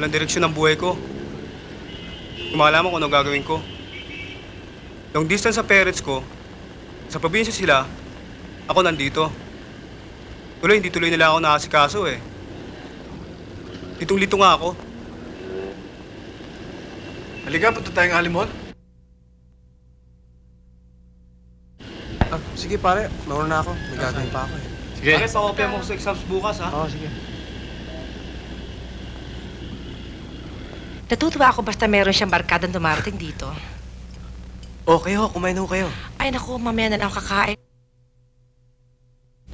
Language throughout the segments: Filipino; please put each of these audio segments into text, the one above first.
Walang direksyon ng buhay ko. Hindi ko makalaman kung ano gagawin ko. Long distance sa parents ko, sa probinsya sila, ako nandito. Tuloy, hindi tuloy nila ako nakasikaso eh. Litong-lito nga ako. Halika, punta tayong Alimol. Sige pare, mauna na ako. May gagawin pa ako eh. Sige. Pare, pa-kopya mo sa exams bukas ha. Oo, sige. Natutuwa ako basta meron siyang barkadang dumarating dito. Okay ho, kumain ho kayo. Ay naku, mamaya na lang ako kakain.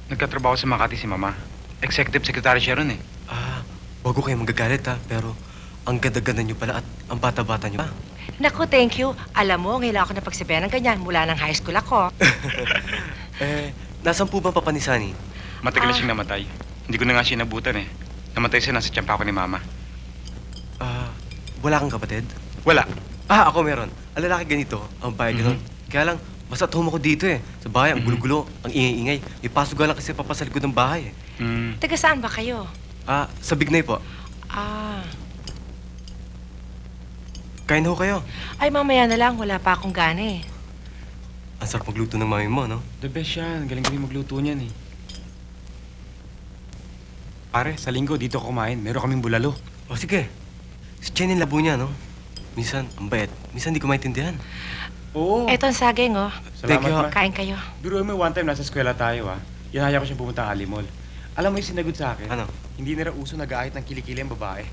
Nagkatrabaho sa Makati si Mama. Executive Secretary siya ron eh. Wag ko kayo magagalit ha, pero ang ganda-ganda niyo pala at ang bata-bata niyo pa. Naku, thank you. Alam mo, ngayon lang ako napagsabihan ng ganyan mula ng high school ako. Nasaan po ba Papa ni Sunny? Matagal na siyang namatay. Hindi ko na nga siya nabutan eh. Namatay siya nasa tiyampa ko ni Mama. Wala kang kapatid? Wala. Ako meron. Ang lalaki ganito, ang bahay ganun. Kaya lang, basta at home ako dito eh. Sa bahay, ang gulo-gulo, ang ingay-ingay. May pasok lang kasi Papa sa likod ng bahay eh. Taga saan ba kayo? Sa Bignay po. Kain ho kayo. Ay, mamaya na lang. Wala pa akong gana eh. Ang sarap magluto ng mami mo, no? The best yan. Galing-galing magluto niyan eh. Pare, sa linggo dito ako kumain. Meron kaming bulalo. O sige. Si Chen yung labo niya, no? Minsan, ang bait. Minsan di ko maintindihan. Oo. Eto ang saging, oh. Thank you, Salamat, Ma. Kain kayo. Biro mo, one time nasa eskwela tayo ah. Inaya ko siya pumunta ng Alimol. Alam mo yung sinagot sa akin? Ano? Hindi na raw uso nag-aahit ng kilikili ang babae.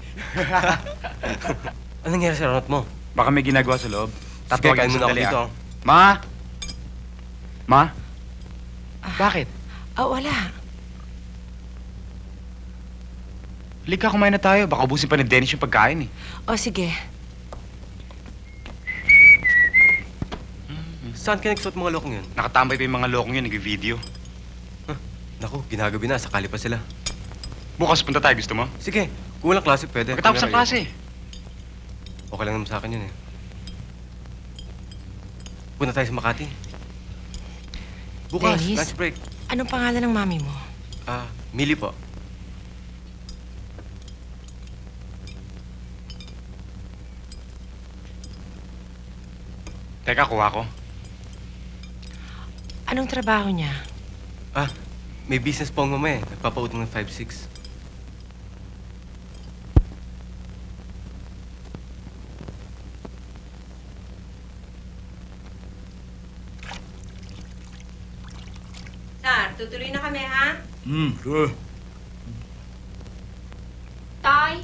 Anong nangyari sa ranot mo? Baka may ginagawa sa loob. Sige, kain muna ako dito. Ma? Ma? Bakit? Wala. Halika, kumain na tayo. Baka ubusin pa ni Dennis yung pagkain eh. O, sige. Saan ka nagsuot mga lokong yun? Nakatambay pa yung mga lokong yun, nag-video. Naku, ginagabi na. Sakali pa sila. Bukas punta tayo, gusto mo? Sige, kung walang klase, pwede. Pagkatapos ng Kung klase. Okay lang naman sa akin yun eh. Punta tayo sa Makati. Bukas, Dennis? lunch break. Anong pangalan ng mami mo? Millie po. Teka, kuha ko. Anong trabaho niya? May business po ang mama eh. Nagpapautang ng 5-6. Sar, tutuloy na kami, ha? Sure. Tay?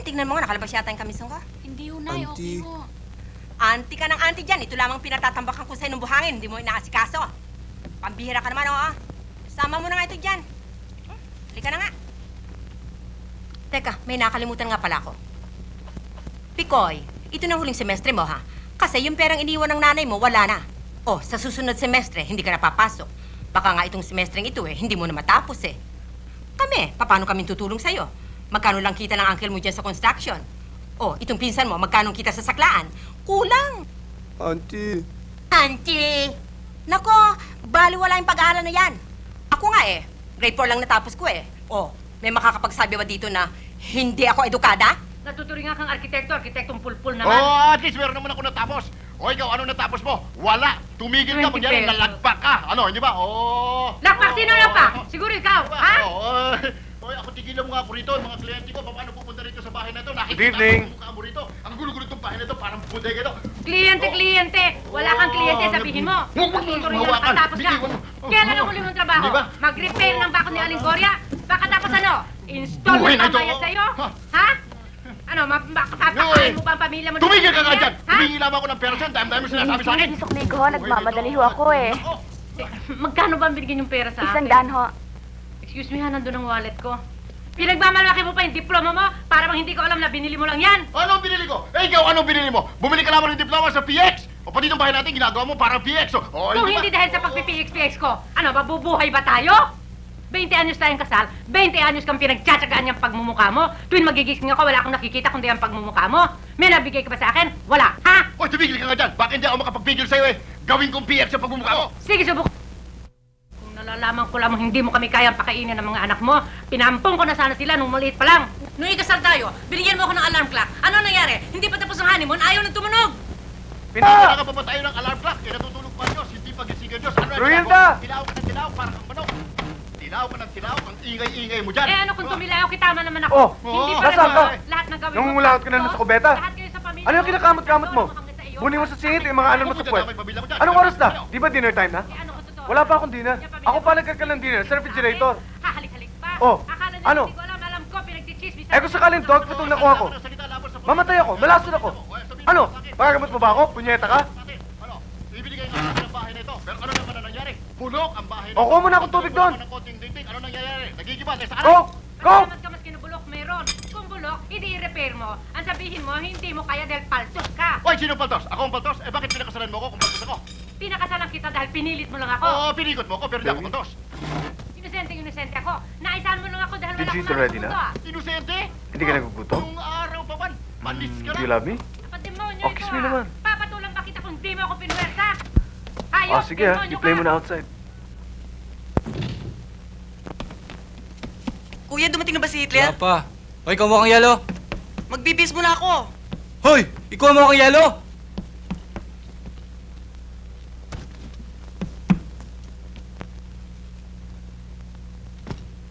Tignan mo nga, nakalabas yata yung kamisong ko. Hindi yun, Nay. Okay mo. Auntie ka ng auntie dyan. Ito lamang pinatatambakan ko sa'yo ng buhangin. Hindi mo inaasikaso. Pambihira ka naman, oo. Sama mo na nga ito dyan. Halika na nga. Teka, may nakalimutan nga pala ako. Pikoy, ito na huling semestre mo, ha? Kasi yung perang iniwan ng nanay mo, wala na. Oh, sa susunod semestre, hindi ka na papasok. Baka nga itong semestreng ito, hindi mo na matapos, eh. Kami, paano kami tutulong sa'yo? Magkano lang kita ng uncle mo dyan sa construction? Oh, itong pinsan mo, magkano kita sa saklaan? Kulang. Auntie. Auntie! Nako, baliwala yung pag-aaral na yan. Ako nga grade 4 lang natapos ko eh. Oh, may makakapagsabi ba dito na hindi ako edukada? Natuturing nga kang arkitektong pulpul naman. Oh, at least meron naman ako natapos. O ikaw, ano natapos mo? Wala. Tumigil ka, 20 kunyari pesos. nalagpak ka. Ano, hindi ba? Oh. Lakpak? Sino lakpak? Siguro ikaw, ha? Oy, ako tigilan mo nga ako rito, mga kliyente ko, paano pupunta rito sa bahay na ito? Nakikita Good evening. ko ang mukha mo rito. Ang gulo-gulo itong bahay na ito, parang bodega ito. Kliyente! Wala kang kliyente, sabihin mo. Tutuloy na Hawakan. nakatapos ka. Bitiwan mo. Kailan ang huli mong trabaho? Di ba? Mag-repair ng bako ni Aling Gloria? Baka tapos ano? Install Buhay na na ito. pambayad sa'yo? Ha? Ano, papakain mo ba ang pamilya mo? Tumigil ka nga dyan! Ha? Humingi lamang ako ng pera dyan, dami-dami mo sinasabi sa akin. Sukli ko, nagmamadali ho ako eh. Magkano ba ang binigyan yung pera sa akin? 100 ho. Excuse me ha, nandun ang wallet ko. Pinagmamalaki mo pa yung diploma mo para bang hindi ko alam na binili mo lang yan. Ano ang binili ko? Ikaw, anong binili mo? Bumili ka lamang ng diploma sa PX! O pati itong bahay natin, ginagawa mo parang PX. Kung hindi dahil sa pagpipix-pix ko, ano, mabubuhay ba tayo? 20 anyos tayong kasal, 20 anyos kang pinagtsatsagaan yung pagmumukha mo. Tuwing magigising ako, wala akong nakikita kundi ang pagmumukha mo. May nabigay ka ba sa akin? Wala, ha? Oy, tumigil ka nga dyan! Bakit hindi ako makapagpigil sa'yo eh? Gawin kong PX sa pagmumukha mo! Sige, subok. Kung Nalalaman ko lamang hindi mo kami kayang pakainin ng mga anak mo. Pinampong ko na sana sila nung maliit pa lang. Nung ikasal tayo, binigyan mo ako ng alarm clock. Ano nangyari? Hindi pa tapos ang honeymoon, ayaw na tumunog. Pinagkala ka pa ba tayo ng alarm clock? Kaya natutulog pa Diyos, hindi pag-isigan Diyos. Ano ang Ruilda! Tilaw ka ng tilaw, parang ang manok. Tilaw ka ng tilaw, ang ingay-ingay mo dyan. Eh ano kung tumilaw, kitama naman ako. Oh, Hindi pa nasaan ka? lahat ng gawin Nung mo. umulawat ka na Tapos, sa kubeta? lahat kayo sa pamilya Ano yung mo, kinakamot-kamot mo? hanggang sa iyo. Bunin mo sa singit yung mga ano mo sa puwet. Anong oras na? Di ba dinner time na? Eh, ano ko totoo? Wala pa akong dinner. Ako pa nagkakal ng dinner sa refrigerator. Hahalik-halik pa. Oh, Akala nila ano? hindi ko alam ko, pinagchichismis. Eh kung sakaling dog food ang nakuha ko, mamatay ako, malason ako. Ano? Pagagamot mo ba ako? Punyeta ka? Ano? Ibibigay nga natin ang bahay na ito. Pero ano naman ang nangyari? Bulok ang bahay na O, kuha mo na akong tubig doon. Ng konting dingding. Ano nangyayari? Nagigiba tayo sa Go! aray. Go! Salamat ka mas kinubulok, meron. Kung bulok, i-repair mo. Ang sabihin mo, hindi mo kaya dahil paltos ka. Hoy, sino paltos? Ako ang paltos? Eh bakit pinakasalan mo ako kung paltos ako? Pinakasalan kita dahil pinilit mo lang ako. Oo, pinikot mo ako pero hindi ako paltos. Inosente ako. Naisahan mo lang ako dahil Did wala you akong ready nakapunto, na? ah. Inosente? Hindi ka nagugutom? Yung araw pa man. Manis ka Do na. you love me? Pademonyo Oh, kiss me naman. Papatulang pa kita kung di mo ako pinuwersa. Hayop, Oh, sige ha. demonyo You play ka. mo na outside. Kuya, dumating na ba si Hitler? Wala pa. Hoy, ikaw mo akong yelo. Magbibis muna ako. Hoy, ikaw mo akong yelo.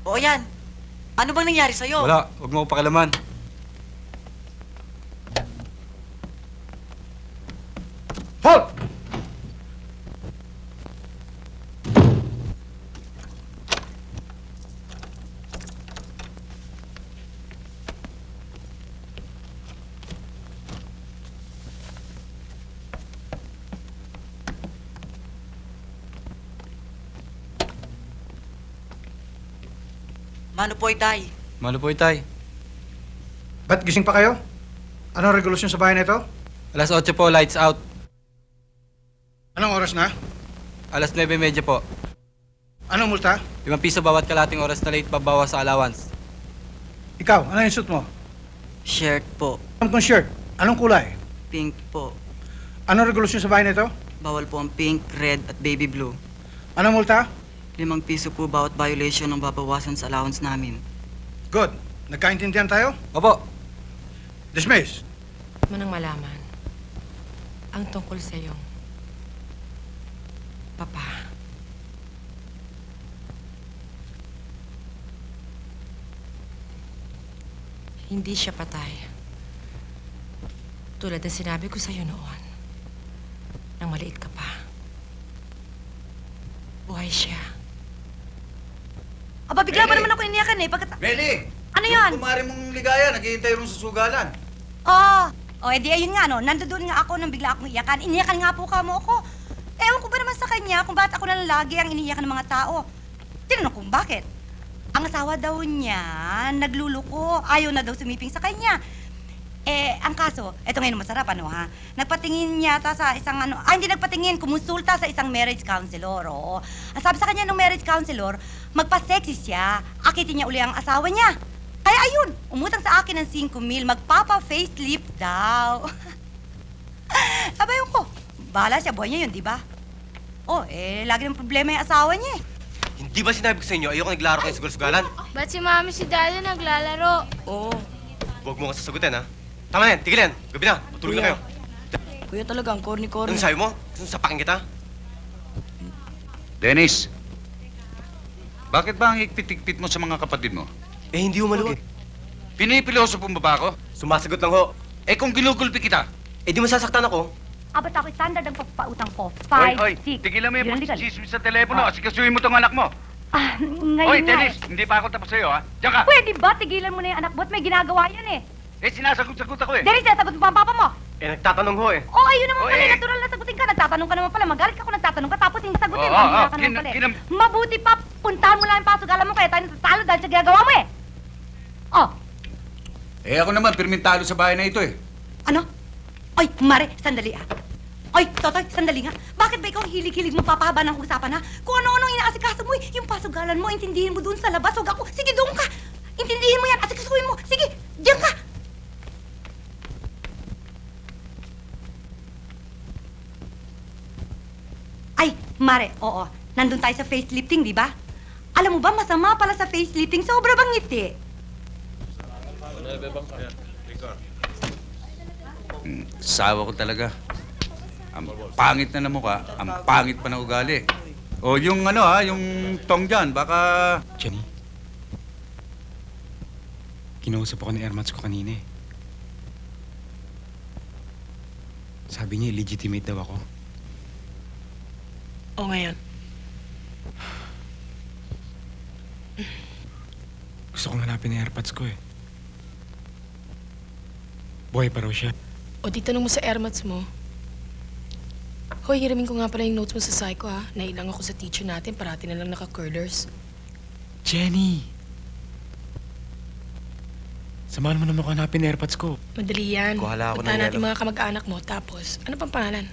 Oo yan. Ano bang nangyari sa'yo? Wala, huwag mo ko pakilaman. Halt! Mano po, Itay? Malo po, Itay. Ba't gising pa kayo? Anong regulasyon sa bahay na ito? Alas 8 po, lights out. Anong oras na? Alas 9:30 po. Anong multa? 5 piso bawat kalating oras na late pabawas sa allowance. Ikaw, ano yung suit mo? Shirt po. Alam kong shirt. Anong kulay? Pink po. Anong regulasyon sa bahay na ito? Bawal po ang pink, red at baby blue. Anong multa? 5 piso po bawat violation ng babawasan sa allowance namin. Good. Nagkaintindihan tayo? Opo. Dismiss. Manang malaman ang tungkol sa iyong papa. Hindi siya patay. Tulad ng sinabi ko sa iyo noon, nang maliit ka pa. Buhay siya. Aba, bigla ba naman ako iniyakan eh? Meli! Ano yan? Kumari mong ligaya, naghihintay rin sa sugalan. Edi ayun nga, no? Nandoon nga ako nang bigla akong iyakan. Iniyakan nga po kamo ako. Ewan ko ba naman sa kanya kung bakit ako na lagi ang iniyakan ng mga tao. Tinanong kung bakit. Ang asawa daw niya, nagluluko. Ayaw na daw sumiping sa kanya. Ang kaso, eto ngayon masarap, ano ha? Nagpatingin yata sa isang hindi nagpatingin, kumonsulta sa isang marriage counselor, oo. Ang sabi sa kanya ng marriage counselor, magpa-sexy siya, akitin niya uli ang asawa niya. Kaya ayun, umutang sa akin ng 5,000, magpapa-facelift daw. Sabayon ko, bahala siya, buhay niya yun, di ba? Lagi ng problema yung asawa niya eh. Hindi ba sinabi ko sa inyo, ayoko naglaro kayo sa sugal-sugalan? Ba't si mami si daddy naglalaro? Oo. Huwag mo nga sasagutin, ha? Tama na yan, tigil yan. Gabi na, matulog na kayo. Kuya talaga, ang corny-corny. Anong sabi mo? Sapakin kita? Dennis, bakit ba ang higpit-higpit mo sa mga kapatid mo? Eh, hindi humalog eh. Pinipiloso po ba ako? Sumasagot lang ho. Eh kung ginugulpi kita? Eh, di masasaktan ako. Abat ako standard ang papautang ko. Hoy, tigilan mo yung pagchismis sa telepono. Asikasuhin mo tong anak mo. Ngayon Hoy, Dennis, hindi pa ako tapos sa'yo, ha? Diyan ka! Pwede ba? Tigilan mo na yung anak mo at may ginagawa yan eh. Eh, sinasagot-sagot ako eh. Dennis, sasagot mo pa ang papa mo. Eh, nagtatanong ho eh. Ayun naman pala, Oy. natural na sagutin ka. Nagtatanong ka naman pala. Magalit ka kung nagtatanong ka tapos hindi sagutin. Oo, Mahina oo, ka naman pala eh. kinam- Mabuti pa, puntahan mo lang yung pasugalan mo kaya tayo natatalo dahil sa ginagawa mo eh. Eh, ako naman, pirmintalo sa bahay na ito eh. Ano? Oy, Mare, sandali ah. Oy, Totoy, sandali nga. Bakit ba ikaw hilig-hilig mo papahaba ng usapan ha? Kung ano-ano inaasikaso mo yung pasugalan mo, intindihin mo doon sa labas. Huwag ako, sige doon ka. Intindihin mo yan, asikasuhin mo. Sige, diyan ka. Ay, Mare, oo. Nandun tayo sa facelifting, di ba? Alam mo ba, masama pala sa facelifting, sobra bang ngiti. Sawa ko talaga. Ang pangit na mukha, ang pangit pa ng ugali. O yung yung tong dyan, baka... Jenny, kinausap ako ni Ermats ko kanina eh. Sabi niya, illegitimate daw ako. O ngayon? Gusto kong hanapin ang AirPods ko eh. Buhay pa raw siya. O di tanong mo sa airmats mo. Hoy, hiramin ko nga pala yung notes mo sa psycho ha. Nailang ako sa teacher natin, parati na lang naka-curlers. Jenny! Samahan mo naman ako hanapin ang AirPods ko. Madali yan. Kuhala ako ng Puntahan natin yelo. mga kamag-anak mo, tapos, ano pang pangalan?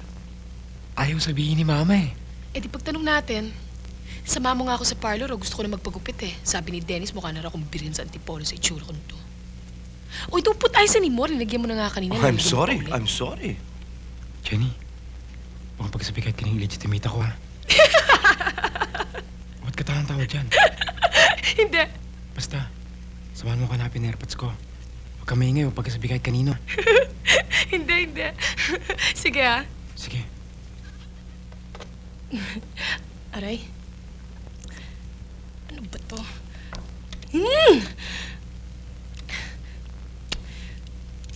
Ayaw sabihin ni Mama eh. Eh di pagtanong natin, sama mo nga ako sa parlor o gusto ko na magpagupit eh. Sabi ni Dennis, mukha na raw akong birin sa antipolo sa itsura ko nito. Uy, don't put ice anymore. Nilagyan mo na nga kanina. I'm Nilagyan mo sorry. pa ulit. I'm sorry. Jenny, huwag pagsabi kahit kaning illegitimate ako ha. Ba't ka tawa dyan? Hindi. Basta, samahan mo ko hanapin ang AirPods ko. Huwag ka maingay, huwag pagsabi kahit kanino. Hindi. Sige ha. Sige. Aray. Ano ba to?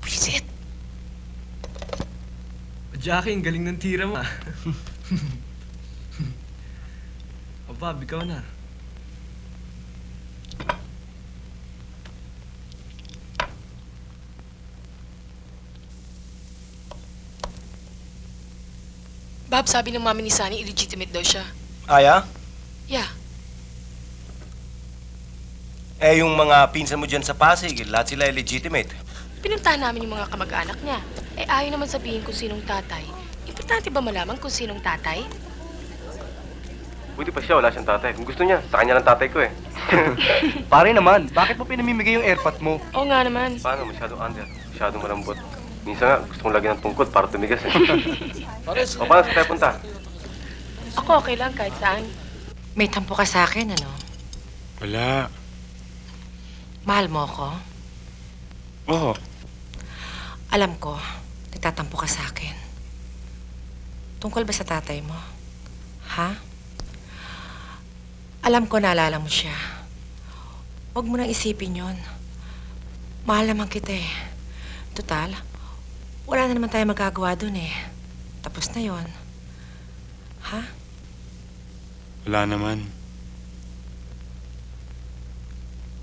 Visit. Jackie, ang galing ng tira mo. Aba, ikaw na. Bob, sabi ng mami ni Sunny, illegitimate daw siya. Aya? Yeah. Eh, yung mga pinsan mo dyan sa Pasig, lahat sila illegitimate. Pinuntahan namin yung mga kamag-anak niya. Eh, ayaw naman sabihin kung sinong tatay. Importante ba malaman kung sinong tatay? Buti pa siya, wala siyang tatay. Kung gusto niya, sa kanya lang tatay ko eh. Pare naman, bakit mo pinamimigay yung AirPod mo? Oo nga naman. Paano? Masyadong under. Masyadong malambot. Minsan nga, gusto kong lagyan ng tungkod para tumigas eh. O, paano sa tayo punta? Ako okay lang kahit saan. May tampo ka sa akin, ano? Wala. Mahal mo ako? Oo. Alam ko, nagtatampo ka sa akin. Tungkol ba sa tatay mo? Ha? Alam ko naalala mo siya. Huwag mo nang isipin yon. Mahal naman kita eh. Total, wala na naman tayo magagawa dun eh. Tapos na yon. Ha? Wala naman.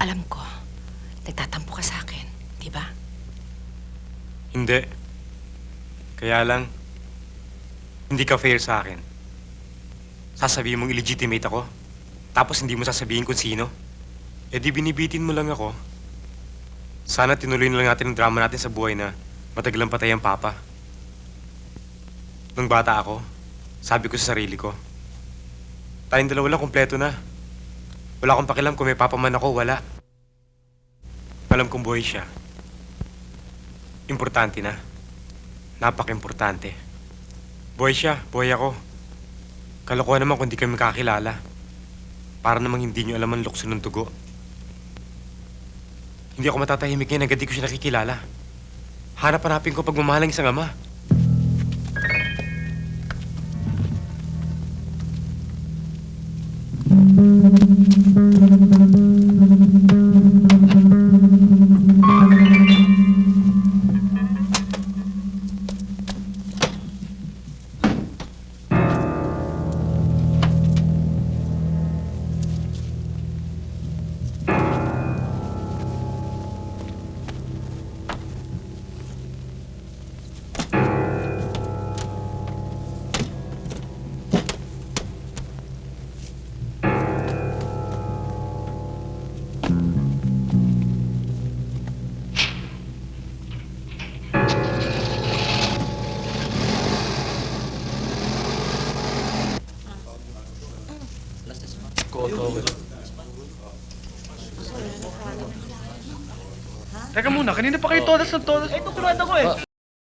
Alam ko, nagtatampo ka sa akin, di ba? Hindi. Kaya lang, hindi ka fair sa akin. Sasabihin mong illegitimate ako, tapos hindi mo sasabihin kung sino. Eh di binibitin mo lang ako. Sana tinuloy na lang natin ang drama natin sa buhay na matagalang patay ang papa. Nung bata ako, sabi ko sa sarili ko, tayong dalawa lang kumpleto na. Wala akong pakialam kung may papa man ako, wala. Alam kong buhay siya. Importante na. Napaka-importante. Buhay siya, buhay ako. Kalokohan naman kung di kami kakilala. Para namang hindi nyo alam ang lukso ng dugo. Hindi ako matatahimik ngayon agad di ko siya nakikilala. Hanap-hanapin ko pagmamahalang isang ama. Teka muna, kanina pa kayo todas ng todas. Eh, tuturuan ako eh.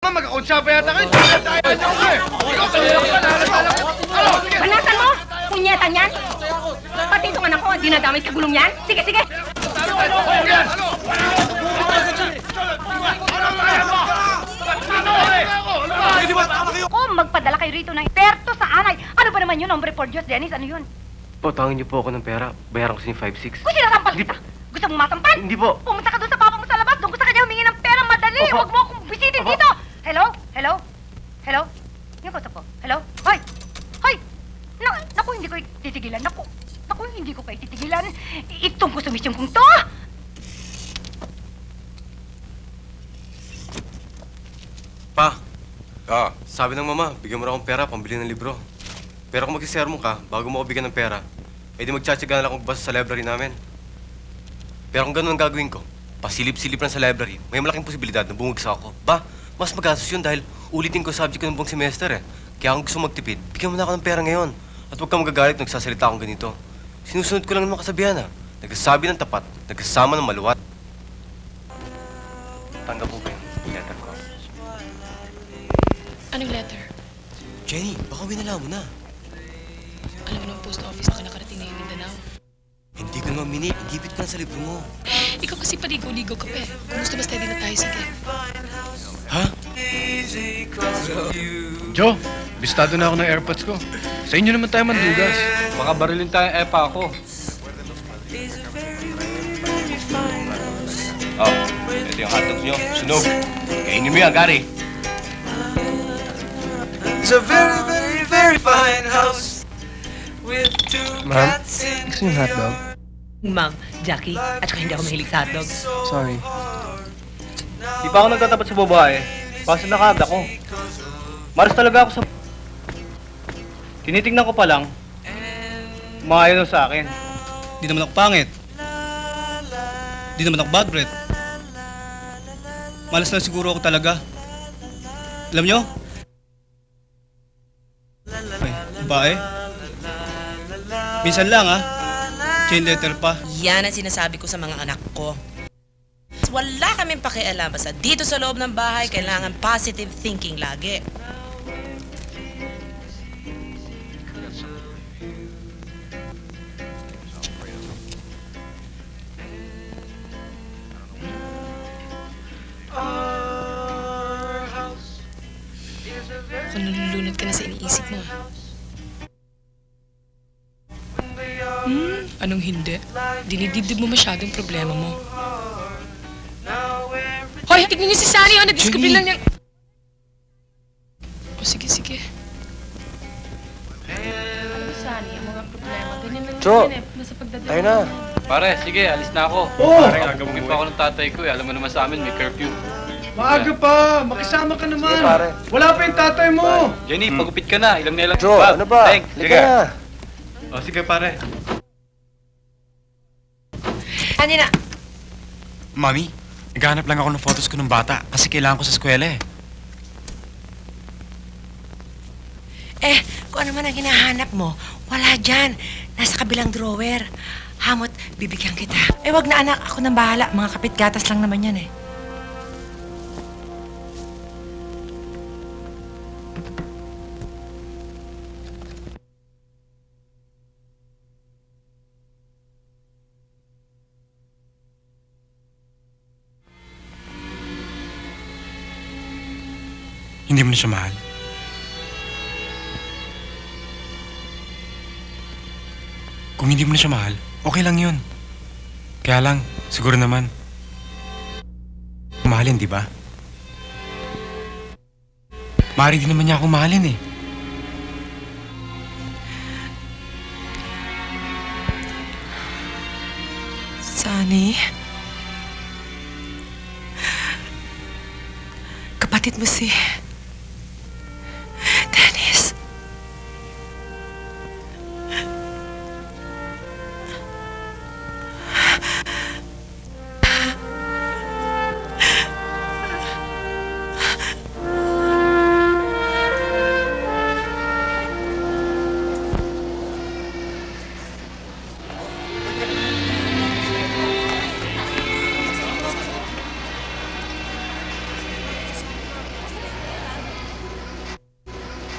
Mag-account pa yata kayo. Banatan mo! punyetang yan? Pati itong anak ko, dinadamay sa gulong yan? Sige, sige! Kung magpadala kayo rito ng eksperto sa anay, ano ba naman yun, hombre por Diyos, Dennis? Ano yun? Patangin niyo po ako ng pera. Bayaran ko sa inyo 5-6. Kung sinasampal kita, gusto mong masampal? Hindi po. Pumunta ka doon sa papa mo sa labas, doon ko sa kanya humingi ng pera, madali! Opo. Huwag mo akong bisitin dito! Hello? Hello? Hello? Yung kausap ko. Hello? Hoy! Hoy! Naku, hindi ko titigilan. Naku, hindi ko kayo titigilan. Itong kusumisyong kong to! Pa, sabi ng mama, bigyan mo na akong pera pambili ng libro. Pero kung magsisermon ka, bago mo ako bigyan ng pera, eh di magtsatsaga na lang akong basta sa library namin. Pero kung ganun ang gagawin ko, pasilip-silip lang sa library, may malaking posibilidad na bumagsak ako. Ba, mas magastos yun dahil ulitin ko subject ko ng buong semester eh. Kaya kung gusto magtipid, bigyan mo na ako ng pera ngayon. At huwag kang magagalit kung nagsasalita akong ganito. Sinusunod ko lang naman kasabihan ha. Nagsasabi ng tapat, nagkasama ng maluwat. Tanggap mo ba yung letter ko? Anong letter? Jenny, baka winala mo na. Alam mo ng post office na nakarating na yung Mindanao. Hindi ko naman minip, igipit ko na sa libro mo. Ikaw kasi paligaw-ligaw ka pa eh. Kumusta ba steady na tayo, sige? Ha? Joe, bistado na ako ng airpods ko. Sa inyo naman tayo mandugas. Baka barilin tayo epa ako. Oh, ito yung hotdog nyo. Sunog. Kainin mo yan, Gary. It's a very, very, very fine house with two Ma'am, cats in gusto yung hotdog? Ma'am, Jackie, at saka hindi ako mahilig sa hotdog. Sorry. Di pa ako nagtatapat sa babae. Basta nakagda ko. Maras talaga ako sa... Tinitingnan ko pa lang, maayaw sa akin. Di naman ako pangit. Di naman ako bad breath. Malas na siguro ako talaga. Alam nyo? Ay, babae? Minsan lang chain letter pa. Yan ang sinasabi ko sa mga anak ko. Wala kaming pakialam. Basta dito sa loob ng bahay, kailangan positive thinking lagi. Kung nalulunod ka na sa iniisip mo. Anong hindi? Dinidibdib mo masyadong problema mo. Hoy, tignan niyo si Sunny, oh, na-discover lang niya. O, sige, sige. Ano, Sunny, ang mga problema? Ganyan lang Jo, yan eh. Nasa pagdadala. tayo na. Pare, sige, alis na ako. Oo! Pare, gagawin pa ako ng tatay ko eh. Alam mo naman sa amin, may curfew. Maaga pa! Makisama ka naman! Sige, pare. Wala pa yung tatay mo! Jenny, pagupit ka na. Ilang na ilang. Joe, ano ba? Thanks. Sige na. O sige pare. Ano na? Mami, naghahanap lang ako ng photos ko ng bata kasi kailangan ko sa eskwela eh. Kung ano man ang hinahanap mo, wala dyan. Nasa kabilang drawer. Hamot, bibigyan kita. Wag na anak, ako nang bahala. Mga kapit-gatas lang naman yan eh. Hindi mo na siya mahal. Kung hindi mo na siya mahal, okay lang yun. Kaya lang, siguro naman, mahalin, di ba? Maaari din naman niya akong mahalin eh. Sunny? Kapatid mo si... Dennis.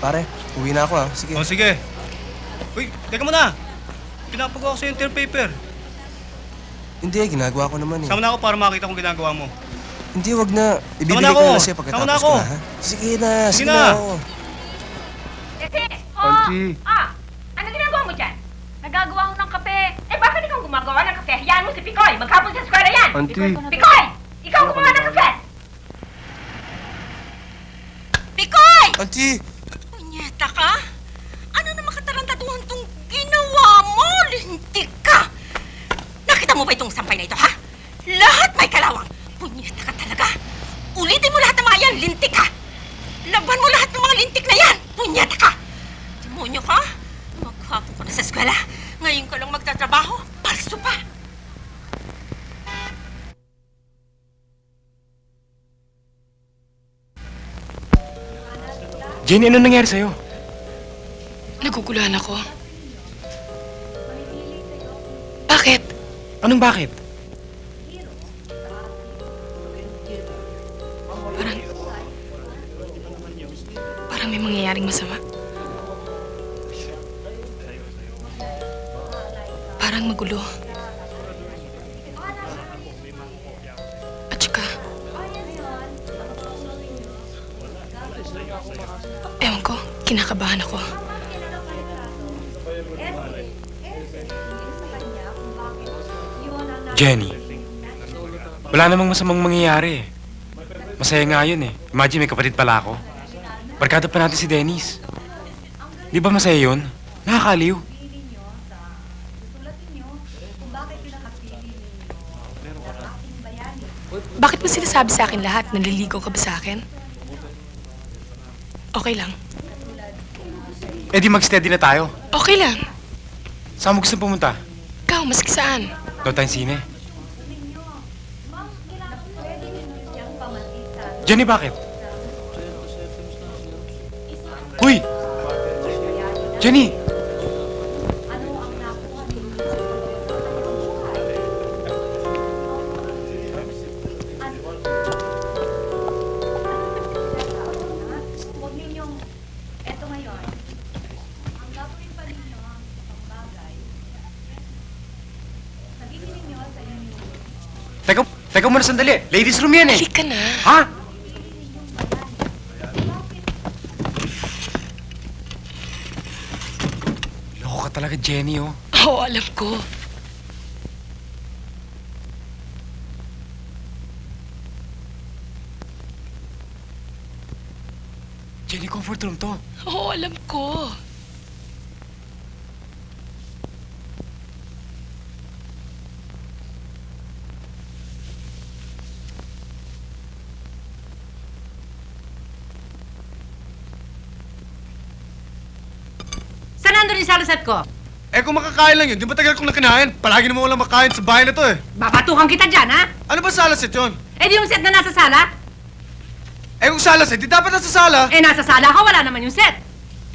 Pare, uwi na ako Sige. O sige. Uy, teka muna! Pinapagawa ko sa yung term paper. Hindi, ginagawa ko naman eh. Sama na ako para makita kung ginagawa mo. Hindi, wag na. Ibibigay na ko ako. na lang sa'yo Sama pagkatapos na ko ako. na, ha? Sige na, Sige sige na. na. Oo. Auntie. Ano ginagawa mo dyan? Nagagawa ko ng kape. Eh, bakit ikaw gumagawa ng kape? Hayaan mo si Picoy. Maghapon sa eskwela yan. Auntie. Picoy! Ikaw gumawa ng kape! Pikoy! Auntie! Punyeta ka? Ano naman katarantaduhan tong ginawa mo? Lintik ka! Nakita mo ba itong sampay na ito, ha? Lahat may kalawang. Punyeta ka talaga. Ulitin mo lahat ng mga yan, lintik ka. Laban mo lahat ng mga lintik na yan. Punyeta ka. Demonyo ka? Maghapon ko na sa eskwela. Ngayon ka lang magtatrabaho. Palso pa. Jenny, ano nangyari sa'yo? Naguguluhan ako. Bakit? Anong bakit? Parang may mangyayaring masama. Parang magulo. At saka, ewan ko, kinakabahan ako. Jenny, wala namang masamang mangyayari eh. Masaya nga yun eh. Imagine may kapatid pala ako. Barkada pa natin si Dennis. Di ba masaya yun? Nakakaliw. Bakit mo sinasabi sa akin lahat? Naliligaw ka ba sa akin? Okay lang. Eh di mag-steady na tayo. Okay lang. Saan mo gusto pumunta? Ikaw, maski saan. Doon tayong sine. Jenny, bakit? Uy! Jenny! Huwag ninyong, eto ngayon, ang gagawin pa ninyo, ang bagay, sabihin ninyo sa inyo, Teka muna sandali. Ladies room yan eh. Halika na. Ha? Loko ka talaga, Jenny, oh. Oo, alam ko. Jenny, comfort room to. Oo, alam ko. Saan nandun yung salasat ko? Eh kung makakain lang yun, di ba tagal kong nakinain? Palagi naman walang makain sa bahay na to eh. Babatukan kita dyan, ha? Ano ba salaset yun? Eh di yung set na nasa sala? Eh kung salaset, di dapat nasa sala. Eh nasa sala ka, wala naman yung set.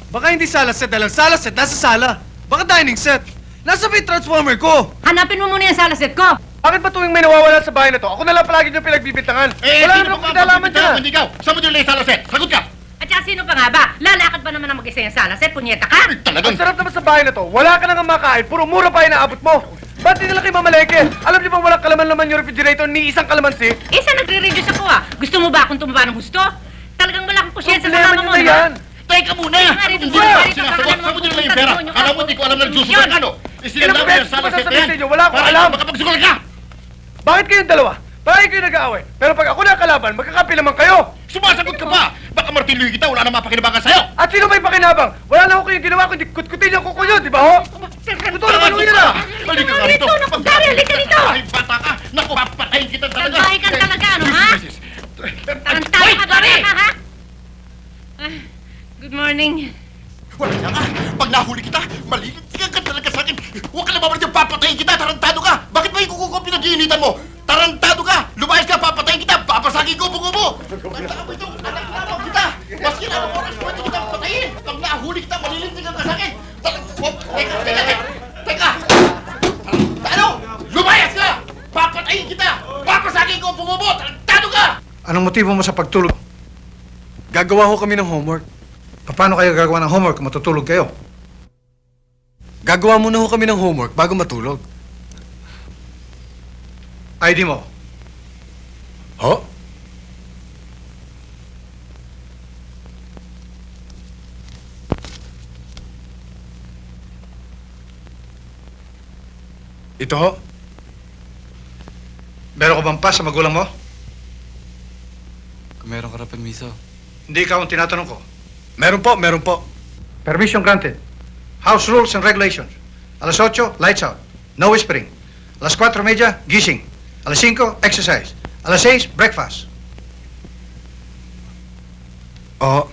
Baka hindi salaset dahil ang salaset nasa sala. Baka dining set. Nasa may transformer ko. Hanapin mo muna yung salaset ko. Bakit ba tuwing may nawawala sa bahay na to, ako na lang palagi nyo pinagbibintangan? Wala naman akong kinalaman dyan. Hindi ikaw. Saan mo dinala yung salaset? Sagot ka! At saka sino pa nga ba? Lalakad ba naman ang mag-isa yung salaset? Punyeta ka? Ang sarap naman sa bahay na to. Wala ka nang makain. Puro mura pa inaabot mo. Ba't di nila kayo mamaleke? Alam niyo bang walang kalaman-laman yung refrigerator ni isang kalamansi? Isa nagre-reduce ako ah. Gusto mo ba akong tumaba ng gusto? Talagang wala kang kusyensya sa Problema mama nyo mo, na no? yan. Teka muna! Kaya nga, Hindi dito, na! dito, Sinasagot, baka saan mo dinala yung naman pera? pupunta Alam mo, doon di ko alam ng yung juice yun. ano? Isinala mo Ilang yung beses ko salaset na sasabihin yan. sa inyo, wala akong Para alam. makapagsugal ka! Bakit kayong dalawa? Bakit kayo nag-aaway? Pero pag ako nakalaban, magkakapi naman kayo. Sumasagot ka pa! Baka martiluhin kita, wala na mapakinabangan sa'yo! At sino may pakinabang? Wala na ako kayong ginawa kundi kutkutin yung kuko nyo, di ba ho? Totoo naman ho yun ah! Halika nga rito! Naku, Gary, halika dito! Ay, bata ka! Naku, papatayin kita talaga! Salbahe ka talaga, ano ha? Tarantado ka ba, ha? Ah, good morning. Wala na ka! Pag nahuli kita, malilintigan ka talaga sa akin! Huwag ka na babalik yung papatayin kita! Tarantado ka! Bakit ba yung kuko ko pinag-iinitan mo? Tarantado ka! Lumayas ka! Papatayin kita! Papasagin ko buko mo! Tandaan mo ito! Anak-anak kita! Maski na anong oras pwede kita patayin! Pag nahuli kita, malilintigan ka sa akin! Teka! Ano? Lumayas ka! Papatayin kita! Papasagin ko buko mo! Tarantado ka! Anong motibo mo sa pagtulog? Gagawa ho kami ng homework. Paano kayo gagawa ng homework kung matutulog kayo? Gagawa muna ho kami ng homework bago matulog. ID mo. Ho? Ito ho. Meron ka bang pass sa magulang mo? Kung meron ka permiso. Hindi ikaw ang tinatanong ko. Meron po, meron po. Permission granted. House rules and regulations. Alas 8, lights out. No whispering. Alas 4:30, gising. Alas 5, exercise. Alas 6, breakfast. Oo.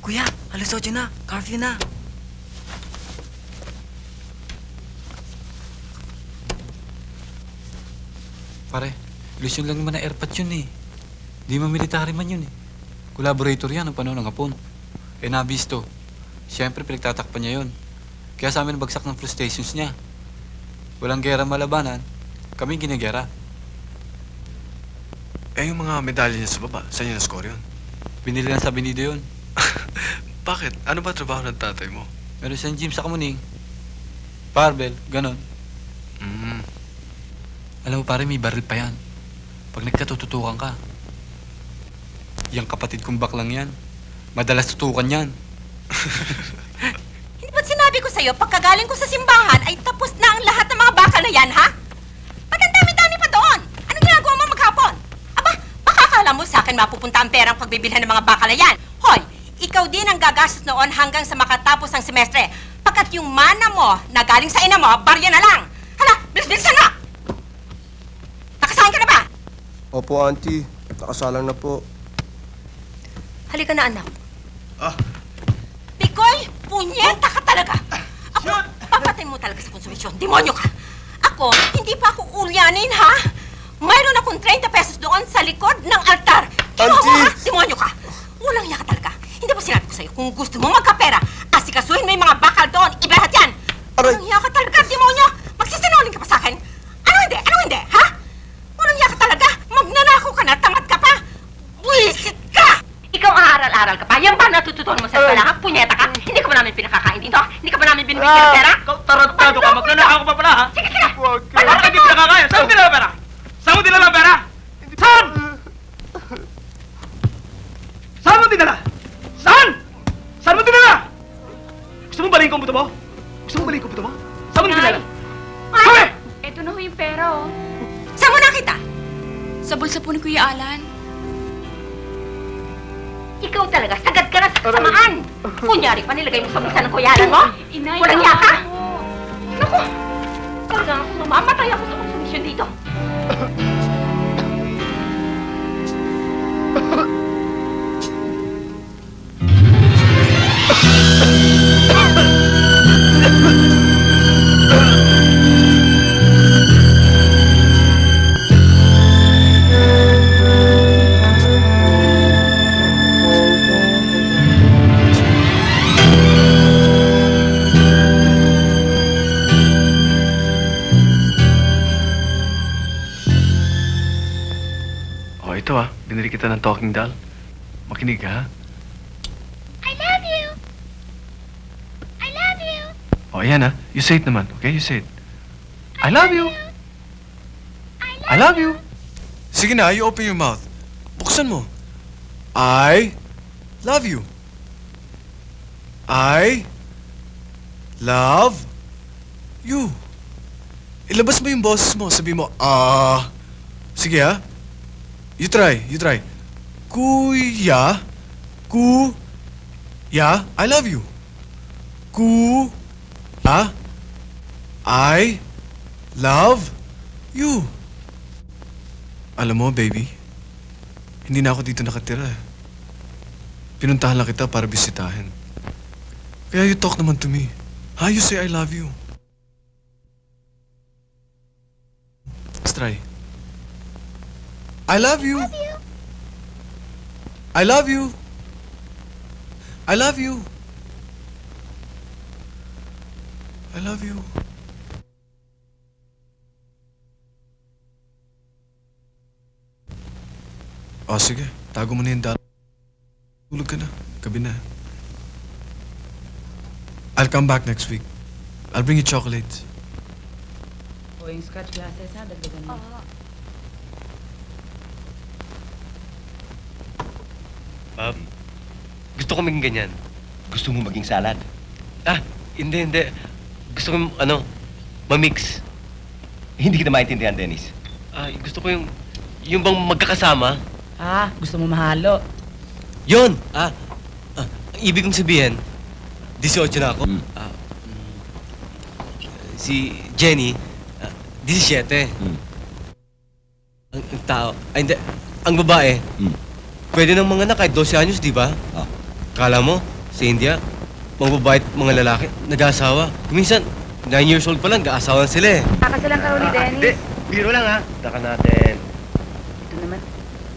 Kuya, alas 8 na. Curfew na. Pare, ilusyon lang naman na airpot yun eh. Di man military man yun eh. Collaborator yan ang panahon ng Hapon. Eh nabisto. Siyempre pinagtatakpan niya yun. Kaya sa amin bagsak ng frustrations niya. Walang gera malabanan, kami ginagera. Eh, yung mga medalya niya sa baba, saan niya na-score yun? Binili lang sa Benido yun. Bakit? Ano ba trabaho ng tatay mo? Meron siyang gym sa Kamuning. Barbell, ganon. Alam mo pare, may baril pa yan. Pag nagkatututukan ka. Yang kapatid kong baklang yan. Madalas tutukan yan. Hindi ba't sinabi ko sa'yo, pagkagaling ko sa simbahan, ay tapos na ang lahat ng mga bakal na yan, ha? Ba't ang dami-dami pa doon? Anong ginagawa mo maghapon? Aba, baka akala mo sa akin mapupunta ang perang pagbibilhan ng mga bakal na yan. Hoy, ikaw din ang gagastos noon hanggang sa makatapos ang semestre. Pagkat yung mana mo na galing sa ina mo, barya na lang. Hala, bilis-bilisan na! Nakasahan ka na ba? Opo, Auntie. Nakasalang na po. Halika na, anak. Pikoy, punyeta ka talaga. Ako, papatay mo talaga sa konsumisyon. Demonyo ka. Ako, hindi pa ako ulyanin, ha? Mayroon akong 30 pesos doon sa likod ng altar. Kinuha mo, ha? Demonyo ka. Walang iya ka talaga. Hindi ba sinabi ko sa'yo, kung gusto mo magkapera, asikasuhin mo yung mga bakal doon, ibahat yan. Walang iya ka talaga, demonyo. Magsisinungaling ka pa sa akin. Ano hindi? Ano hindi, ha? Walang iya ka talaga. Magnanakaw ka na, tamad ka pa. Buisit ka! Ikaw ang aaral-aral ka pa. Yan ba natututuan mo sa eskwelahan? Punyeta ka? Hindi ka ba namin pinakakain dito? Hindi ka ba namin binibigyan ng pera? Tarantado ka, magnanakaw ka pa pala ha? Sige, sige! Parang hindi pinakakain. Saan mo dinala pera? Saan mo dinala pera? Saan? Saan mo dinala? Saan? Saan mo dinala? Gusto mo balikin ko ang buto mo? Gusto mo balikin ko ang buto mo? Saan mo dinala? Sabi! Ito na ho yung pera, oh. Saan mo nakita? Sa bulsa po ni Kuya Alan. Ikaw talaga, sagad ka na sa kasamaan. Kunyari pa nilagay mo sa bulsa ng kuyalan mo? Inay, Walang iya ka? po. Naku! Talagang mamamatay ako sa konsumisyon dito. Oh, ito binili kita ng talking doll. Makinig ha. I love you. I love you. Oh, ayan You say it naman, okay? You say it. I love you. I love you. Sige na, you open your mouth. Buksan mo. I love you. I love you. Ilabas mo yung boses mo. Sabi mo, Sige ha. You try. Kuya. I love you. Kuya. I love you. Alam mo, baby, hindi na ako dito nakatira. Pinuntahan lang kita para bisitahin. Kaya you talk naman to me. You say I love you. Let's try. I love you. I love you. I love you. I love you. O sige, tago mo na yung data. Tulog ka na. Gabi na. I'll come back next week. I'll bring you chocolates. O yung scotch glasses ha, dagdagan mo. Bob, gusto ko maging ganyan. Gusto mo maging salad? Ah, hindi. Gusto ko, mamix. Hindi kita maintindihan, Dennis. Ah, gusto ko yung bang magkakasama. Ah, gusto mo mahalo. Yun! Ang ibig kong sabihin, 18 na ako. Si Jenny, 17. Ang tao, ay hindi, ang babae, pwede nang mga anak kahit 12 anyos, di ba? Kala mo, sa India, mga babae at mga lalaki, nag-aasawa. Minsan, 9 years old pa lang, nag-aasawa sila eh. Kakasalan ka uli, Dennis. Biro lang ha. Taka natin. Ito naman.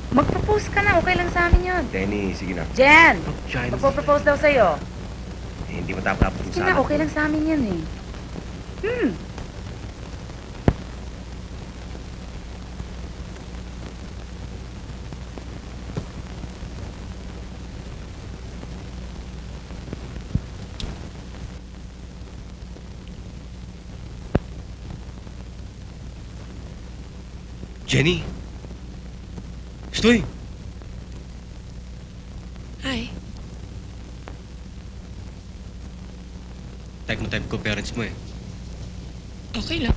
Mag-propose ka na, okay lang sa amin yun. Dennis, sige na. Jen! Magpo-propose daw sa'yo. Hindi mo tapos Sige na, okay lang sa amin yun eh. Jenny! Stoy! Hi. Type na type ko parents mo eh. Okay lang.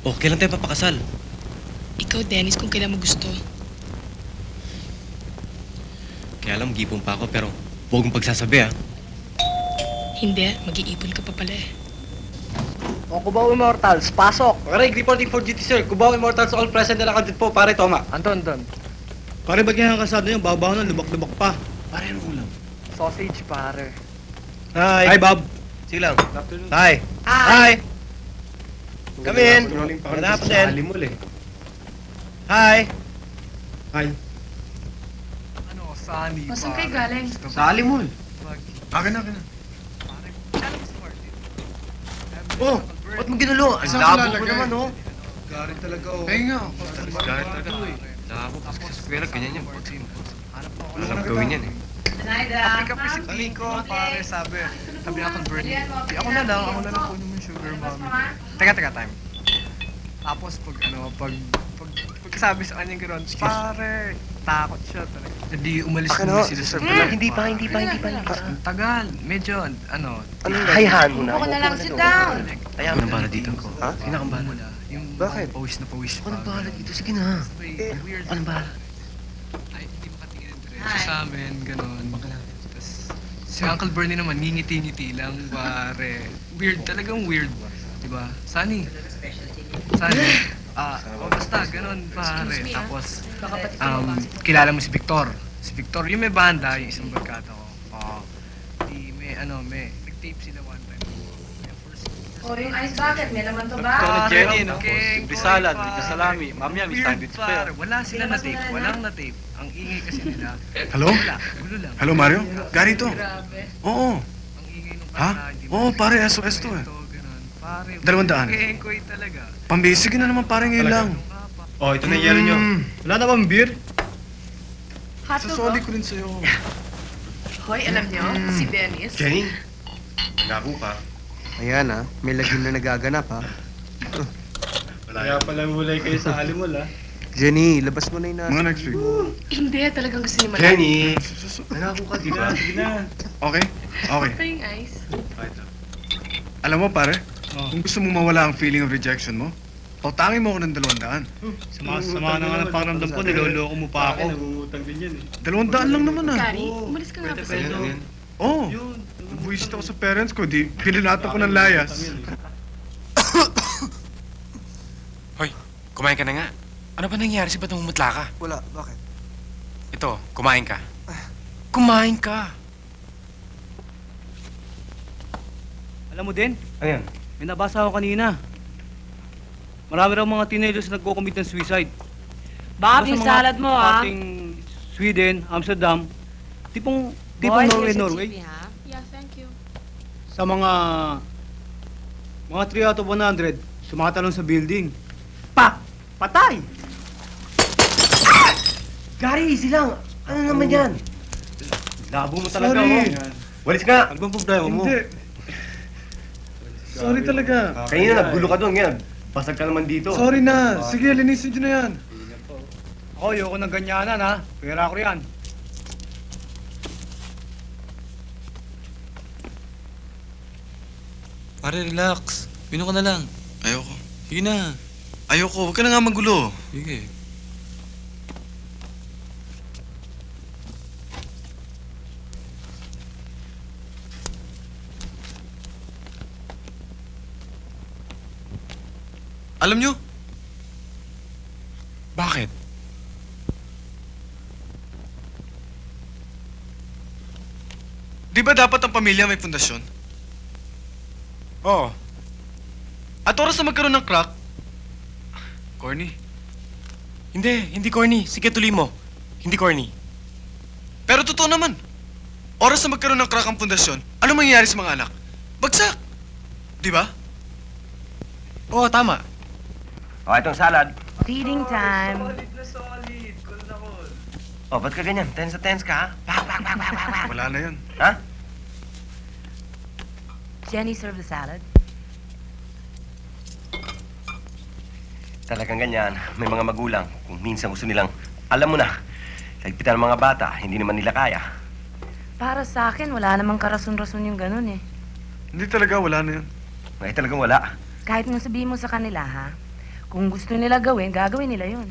O, kailan tayo papakasal? Ikaw, Dennis, kung kailan mo gusto. Kaya alam, gipong pa ako pero huwag mong pagsasabi ah. Hindi, mag-iipon ka pa pala eh. O, Cubao Immortals, pasok! Pare, reporting for duty, sir. Cubao Immortals all present na nakandit po, pare Toma. Anton. Pare, ba't kaya ang kasado niyo? Babaw na, lubak-lubak pa. Pare, ano ulam? Sausage, pare. Hi, Bob. Sige lang. Hi! Hi! Come in! Hanap din. Alimol eh. Hi! Hi. Ano, Sunny, Saan kayo galing? Sa Alimol. Akin na. Oh! Ba't mo ginulo? Ang Saan labo ko ko lalagay? naman, oh. Gari talaga oh. Pahinga ako. Gari talaga. Labo, kasi sa eskwela, ganyan yan. Wala lang gawin yan eh. Africa Pacific ko, pare, sabi ni Uncle Bernie. Ako na lang kunin mo yung sugar mommy. Teka, time. Tapos pagkasabi sa kanya gano'n, pare, takot siya talaga. Hindi umalis na sila sa Hindi pa. Ang tagal, medyo, Hayaan mo na. Ako na lang, sit down. Kaya ako nang bahala dito ko. Ha? Sino kang bahala? Yung pawis na pawis. Ako nang bahala dito. Sige na. Weird. Ako nang bahala. Ay, hindi makatingin ng diretso sa amin, gano'n. Tapos, si Uncle Bernie naman, ngingiti-ngiti lang, pare. Weird, talagang weird. Diba? Sunny. Basta, gano'n, pare. Tapos, kilala mo si Victor. Si Victor, yung may banda, yung isang barkada ko. May nag-tape sila one time. O, yung ice bucket, may naman to ba? Jenny, libre salad, libre salami. Mamaya, may sandwich pa. Wala sila na-tape, walang na-tape. Ang ingay kasi nila. Hello? Gulo lang. Hello, Mario? Gary to. Oo. Ang ingay nung Ha? Oo, pare, SOS to eh. Pare, 200. Enkoy talaga. Pambasic na naman, pare, ngayon lang. Oh, ito na yung yelo nyo. Wala na bang beer? Sasoli ko rin sa'yo. Hoy, alam niyo, si Dennis. Jenny, nako ka. Ayan may lagim na nagaganap Kaya pala mulay kayo sa Alimol, ha? Jenny, labas mo na yung Mga next week. Hindi, talagang gusto niya Jenny, nako ka, di ba? Sige na. Okay? Okay. Pa yung ice. Alam mo, pare, kung gusto mo mawala ang feeling of rejection mo, pautangin mo ako ng 200. Sama na nga ng pakiramdam ko, niloloko mo pa ako. Nangungutang din yan, 200 lang naman ah. Gary, umalis ka nga ba sa ito? Oo. Nag-visit ako sa parents ko, di pinilata ko ng layas. Hoy, kumain ka na nga. Ano ba nangyari? Ba't namumutla ka? Wala, bakit? Ito, kumain ka. Kumain ka. Alam mo din, Ayan. may nabasa ako kanina. Marami raw mga teenagers na nagko-commit ng suicide. Bob, yung salad mo, ha? Ating Sweden, Amsterdam, tipong Boys, Norway. Yeah, thank you. Sa mga 3 out of 100, sumatalon sa building. Patay! Gary, easy lang. Ano naman yan? Labo mo talaga, Sorry. Walis nga. Ano bang problema mo? Hindi. Sorry talaga. Kanina naggulo ka doon, ngayon. Basag ka naman dito. Sorry na. Sige, linisin nyo na yan. Ako, ayoko ng ganyanan ha. Pera ko yan. Pare, relax. Pino ka na lang. Ayoko. Sige na. Ayoko. Huwag ka na nga magulo. Sige. Alam nyo? Bakit? Di ba dapat ang pamilya may pundasyon? Oo. At oras na magkaroon ng crack, corny. Hindi corny. Sige, tuloy mo. Hindi corny. Pero totoo naman. Oras na magkaroon ng crack ang pundasyon, ano mangyayari sa mga anak? Bagsak! Di ba? Oo, tama. O, itong salad. Feeding time. O, ba't ka ganyan? Tense na tense ka, ha? Wala na yun. Ha? Jenny, serve the salad. Talagang ganyan. May mga magulang. Kung minsan gusto nilang, alam mo na, lagpitan ng mga bata, hindi naman nila kaya. Para sa akin, wala namang karason-rason yung ganun eh. Hindi talaga, wala na yun. Ay, talagang wala. Kahit nga sabihin mo sa kanila, ha? Kung gusto nila gawin, gagawin nila yun.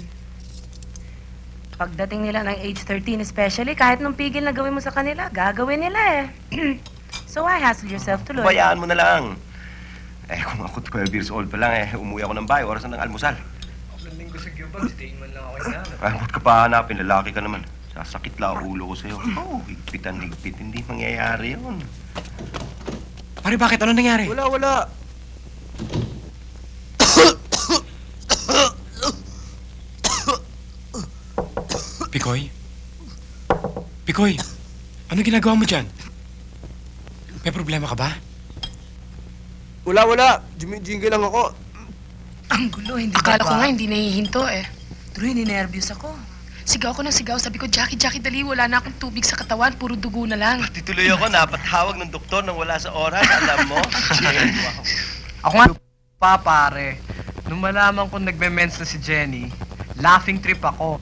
Pagdating nila ng age 13 especially, kahit nung pigil na gawin mo sa kanila, gagawin nila eh. So why hassle yourself tuloy? Bayaan mo na lang. Eh, kung ako 12 years old pa lang, umuwi ako ng bahay, oras na ng almusal. Linggo sa Gilbert, stayin man lang ako na. Ay, ba't ka pa hanapin? Lalaki ka naman. Sasakit lang ang ulo ko sa'yo. Oh, higpitan, higpit. Hindi mangyayari yun. Pare, bakit? Ano nangyari? Wala. Pikoy? Pikoy, ano ginagawa mo dyan? May problema ka ba? Wala. Jingle lang ako. Ang gulo, hindi Akala ko nga hindi nahihinto eh. Tuloy, ninervyos ako. Sigaw ko ng sigaw. Sabi ko, Jackie, dali. Wala na akong tubig sa katawan. Puro dugo na lang. Tituloy ako, napatawag ng doktor nang wala sa oras. Alam mo? Ako nga, pare. Nung malaman ko nagme-mens na si Jenny, laughing trip ako.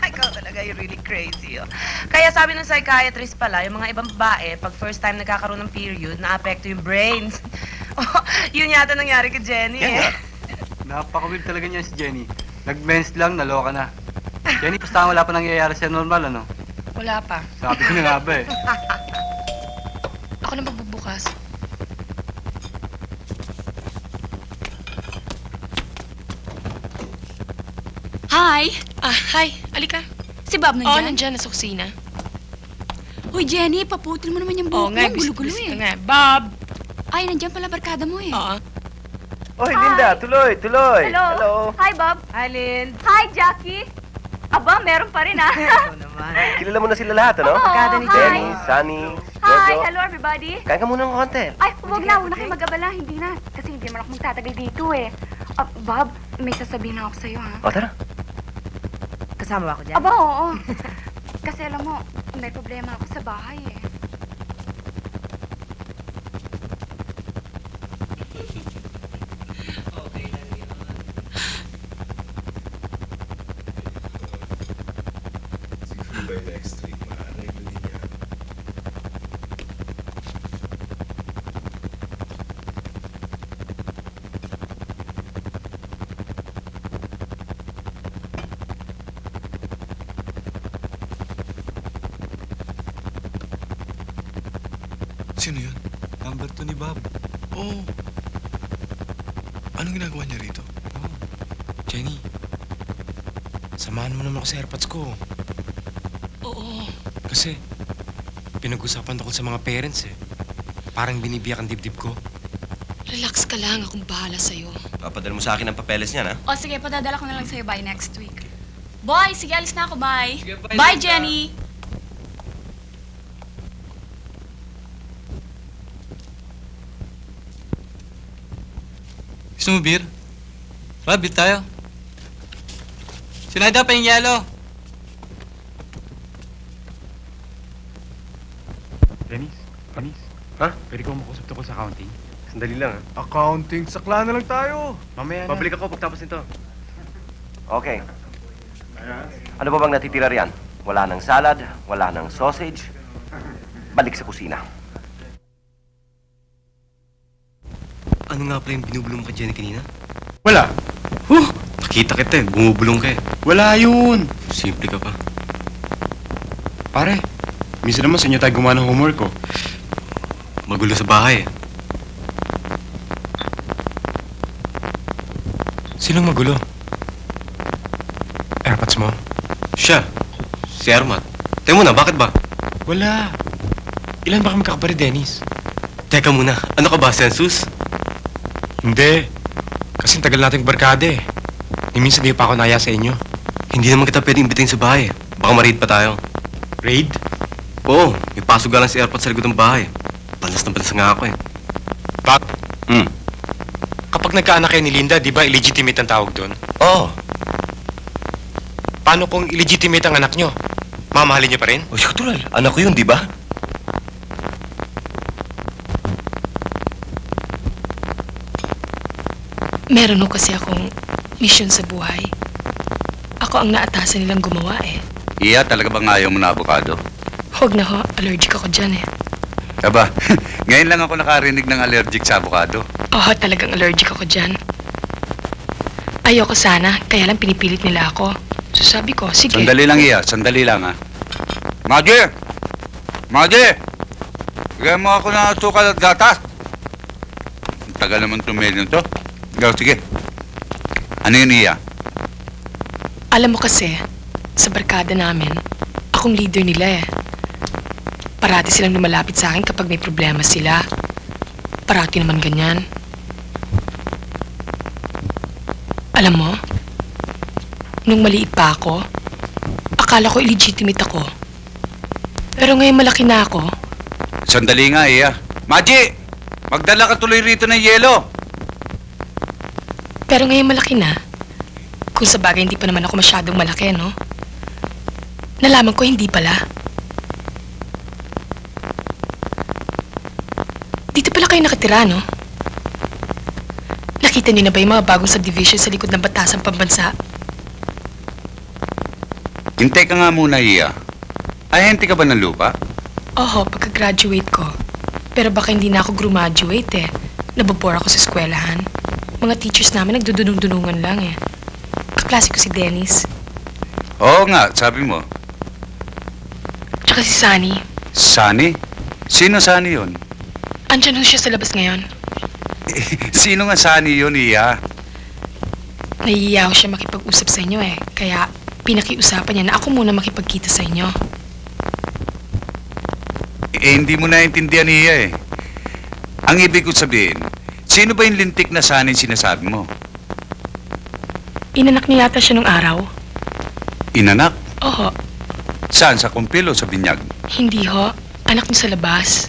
Ikaw talaga, you're really crazy. Oh. Kaya sabi ng psychiatrist pala, yung mga ibang babae, pag first time nagkakaroon ng period, naapekto yung brains. Oh, yun yata nangyari kay Jenny eh. Napaka-weird talaga niya si Jenny. Nag-mens lang, naloka na. Jenny, basta wala pa nangyayari sa normal, ano? Wala pa. Sabi ko na nga ba eh. Ako na magbubukas. Hi! Hi. Alika. Si Bob Oo, nandyan? nandyan. Nasa kusina. Uy, Jenny, paputol mo naman yung buhok mo. Gulo-gulo busy eh. ka nga. Bob! Ay, nandyan pala barkada mo eh. Oo. Oy, Linda, tuloy. Hello. Hi, Bob. Hi, Lynn. Hi, Jackie. Aba, meron pa rin ah. Kilala mo na sila lahat, ano? Barkada ni Jenny, Sunny, Hi, Jojo. hello everybody. Kain ka muna ng konti. Ay, huwag na kayo mag-abala. Hindi na. Kasi hindi man ako magtatagal dito eh. Bob, may sasabihin ako sa'yo ha. O, tara. Kasama ba ako dyan? Aba, oo. Kasi alam mo, may problema ako sa bahay eh. Sino yun? Number 2 ni Bob. Oh. Anong ginagawa niya rito? Jenny, samahan mo naman ako sa airpods ko. Oo. Kasi, pinag-usapan tungkol sa mga parents eh. Parang binibiyak ang dibdib ko. Relax ka lang. Akong bahala sa'yo. Papadala mo sa akin ang papeles niyan, ha? O sige, padadala ko na lang sa'yo by next week. Boy, sige, alis na ako. Bye. Bye, Jenny. Gusto mo beer? Rob, beer tayo. Sinayda pa yung yelo. Dennis? Ha? Pwede ko makausap tungkol sa accounting? Sandali lang, Accounting, sakla na lang tayo. Mamaya na. Pabalik ako pagtapos nito. Okay. Ano ba bang natitira riyan? Wala ng salad, wala ng sausage. Balik sa kusina. Ano nga pala yung binubulong mo kay Jenny kanina? Wala. Nakita kita eh, bumubulong ka eh. Wala yun. Simple ka pa. Pare, minsan naman sa inyo tayo gumawa ng homework ko. Magulo sa bahay eh. Sinong magulo? Airpods mo? Siya. Si Ermat. Teka muna, bakit ba? Wala. Ilan ba kami kakapari, Dennis? Teka muna, ano ka ba, Sensus? Hindi. Kasi tagal nating barkada eh. Ni minsan di pa ako naya sa inyo. Hindi naman kita pwedeng imbitin sa bahay. Baka ma-raid pa tayo. Raid? Oo, may pasok lang si Erpat sa likod ng bahay. Balas na balas nga ako eh. Bak? Kapag nagkaanak kayo ni Linda, di ba illegitimate ang tawag doon? Oo. Paano kung illegitimate ang anak nyo? Mamahalin niyo pa rin? O, natural. Anak ko yun, di ba? Meron ho kasi akong mission sa buhay. Ako ang naatasan nilang gumawa eh. Iya, talaga bang ayaw mo na avocado? Huwag na ho, allergic ako dyan eh. Aba, ngayon lang ako nakarinig ng allergic sa avocado. Oo, talagang allergic ako dyan. Ayoko sana, kaya lang pinipilit nila ako. So sabi ko, sige. Sandali lang, Iya. Sandali lang, ha. Maji! Maji! Bigyan mo ako ng asukal at gatas. Ang tagal naman tumili nito. Ikaw, sige. Ano yun, Iya? Alam mo kasi, sa barkada namin, akong leader nila eh. Parati silang lumalapit sa akin kapag may problema sila. Parati naman ganyan. Alam mo, nung maliit pa ako, akala ko illegitimate ako. Pero ngayon malaki na ako. Sandali nga, Iya. Maji! Magdala ka tuloy rito ng yelo. Pero ngayon malaki na. Kung sa bagay hindi pa naman ako masyadong malaki, no? Nalaman ko hindi pala. Dito pala kayo nakatira, no? Nakita niyo na ba yung mga bagong subdivision sa likod ng Batasang Pambansa? Hintay ka nga muna, Iya. Ahente ka ba ng lupa? Oo, pagka-graduate ko. Pero baka hindi na ako graduate eh. Nabobore ako sa eskwelahan. Mga teachers namin nagdudunong-dunungan lang eh. Kaklase ko si Dennis. Oo nga, sabi mo. Tsaka si Sunny. Sunny? Sino Sunny yun? Andyan ho siya sa labas ngayon. Sino nga Sunny yun, Iya? Nahihiya ho siya makipag-usap sa inyo eh. Kaya pinakiusapan niya na ako muna makipagkita sa inyo. Hindi mo naintindihan, Iya eh. Ang ibig ko sabihin, sino ba yung lintik na Sunny sinasabi mo? Inanak niya yata siya nung araw. Inanak? Oo. Saan? Sa kumpil o sa binyag? Hindi ho. Anak niya sa labas.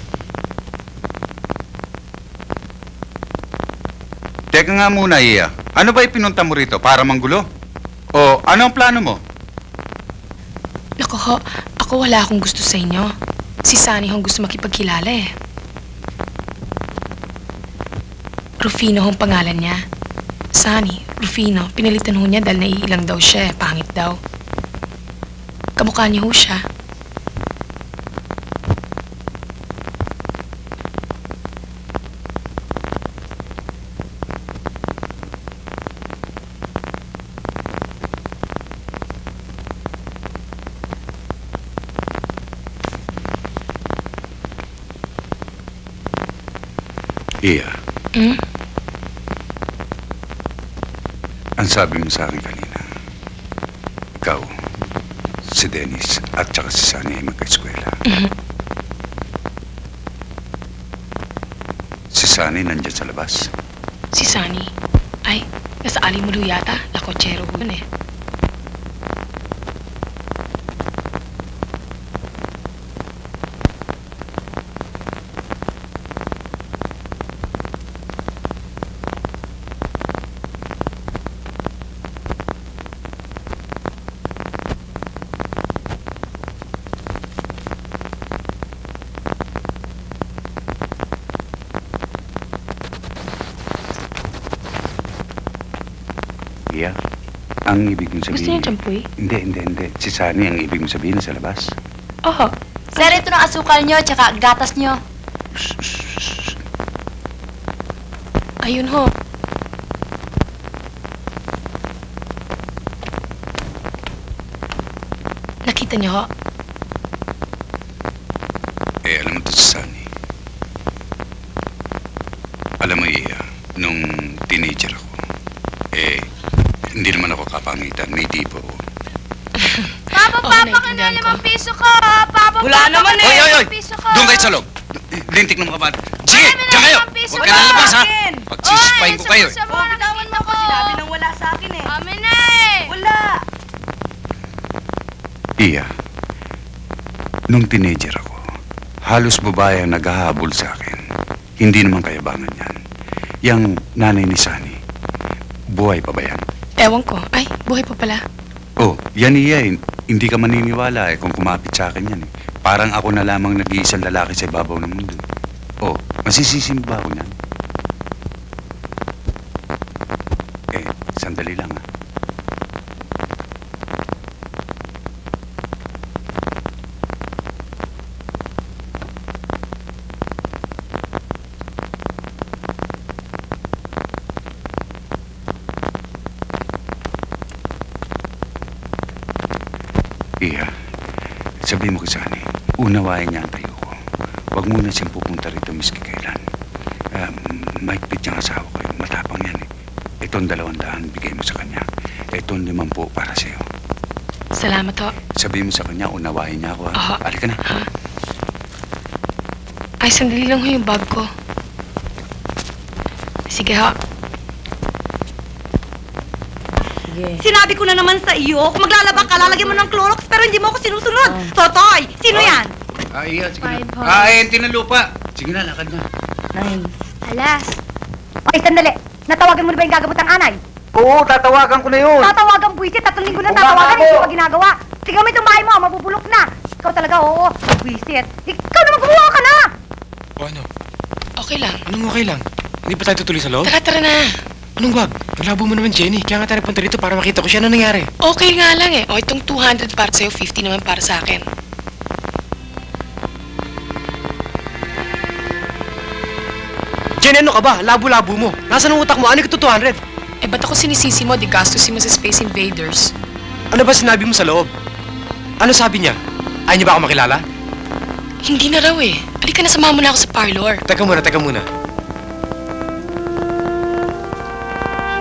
Teka nga muna, Iya. Ano ba ipinunta mo rito? Para manggulo? O ano ang plano mo? Naku ho, ako wala akong gusto sa inyo. Si Sunny hong gusto makipagkilala eh. Rufino hong pangalan niya. Sunny, Rufino, pinalitan ho niya dahil naiilang daw siya eh. Pangit daw. Kamukha niya ho siya. Iya. Hmm? Ang sabi mo sa akin kanina, ikaw, si Dennis at saka si Sunny ay magka-eskwela. Si Sunny nandyan sa labas. Si Sunny? Ay, nasa Alimulo yata. Lakotsero ho yun eh. Ang ibig mong Gusto niya sabihin... champoy? Hindi. Si Sunny ang ibig mong sabihin sa labas. Oo. Sir, ito ng asukal nyo, tsaka gatas nyo. Ayun ho. Nakita niyo ho? Alam mo to si Sunny. Alam mo, Iya, nung teenager ako, hindi naman ako kapangitan, may tipo ako. Papa, kanya 5 piso ko. Papa, Wala naman eh! Hoy! 5 piso ko. Doon kayo sa loob! Lintik ng mga bata. Sige, diyan kayo! Huwag ka lalabas, ha? Pagsisipahin ko kayo. Bitawan mo ko. Sinabi nang wala sa akin eh. Amin na eh. Wala. Iya, nung teenager ako, halos babae ang naghahabol sa akin. Hindi naman kayabangan yan. Yang nanay ni Sunny, buhay pa ba yan? Ewan ko. Ay, buhay pa pala. Oh, yan iya eh. Hindi ka maniniwala kung kumapit sa akin yan eh. Parang ako na lamang nag-iisang lalaki sa ibabaw ng mundo. Oh, masisisi mo ba ako niyan? Sandali lang ha. Iya, sabihin mo kay Sunny, unawain niya ang tayo ko. Huwag muna siyang pupunta rito miski kailan. Mahigpit niyang asawa ko, matapang yan eh. Itong 200, bigay mo sa kanya. Itong 50 para sa'yo. Salamat ho. Sabihin mo sa kanya, unawain niya ako ha. Halika na. Ay, sandali lang ho yung bag ko. Sige ho. Sinabi ko na naman sa iyo, kung maglalaba ka, lalagyan mo ng Clorox, pero hindi mo ako sinusunod. Totoy, sino yan? Iya, sige Five, na. ho. Tinalupa. Sige na, lakad na. 9. Alas. Okay, sandali. Natawagan mo na ba yung gagamot ng anay? Oo, tatawagan ko na yun. Tatawagan, buwisit. 3 linggo na Bumaba tatawagan. ako. Hindi pa ginagawa. Tingnan mo itong bahay mo. Mabubulok na. Ikaw talaga, oo. Buwisit. Ikaw naman gumawa ka na. O ano? Okay lang. Anong okay lang? Hindi pa tayo tutuloy sa loob? Tara na. Anong wag? Naglabo mo naman, Jenny. Kaya nga tayo punta rito para makita ko siya. Ano nangyari? Okay nga lang eh. O, itong 200 para sa'yo, 50 naman para sa akin. Jenny, ano ka ba? Labo-labo mo. Nasaan ang utak mo? Ano yung 200? Eh, ba't ako sinisisi mo? Di gastusin mo sa Space Invaders. Ano ba sinabi mo sa loob? Ano sabi niya? Ayaw niya ba ako makilala? Hindi na raw eh. Halika na, samahan mo na ako sa parlor. Teka muna.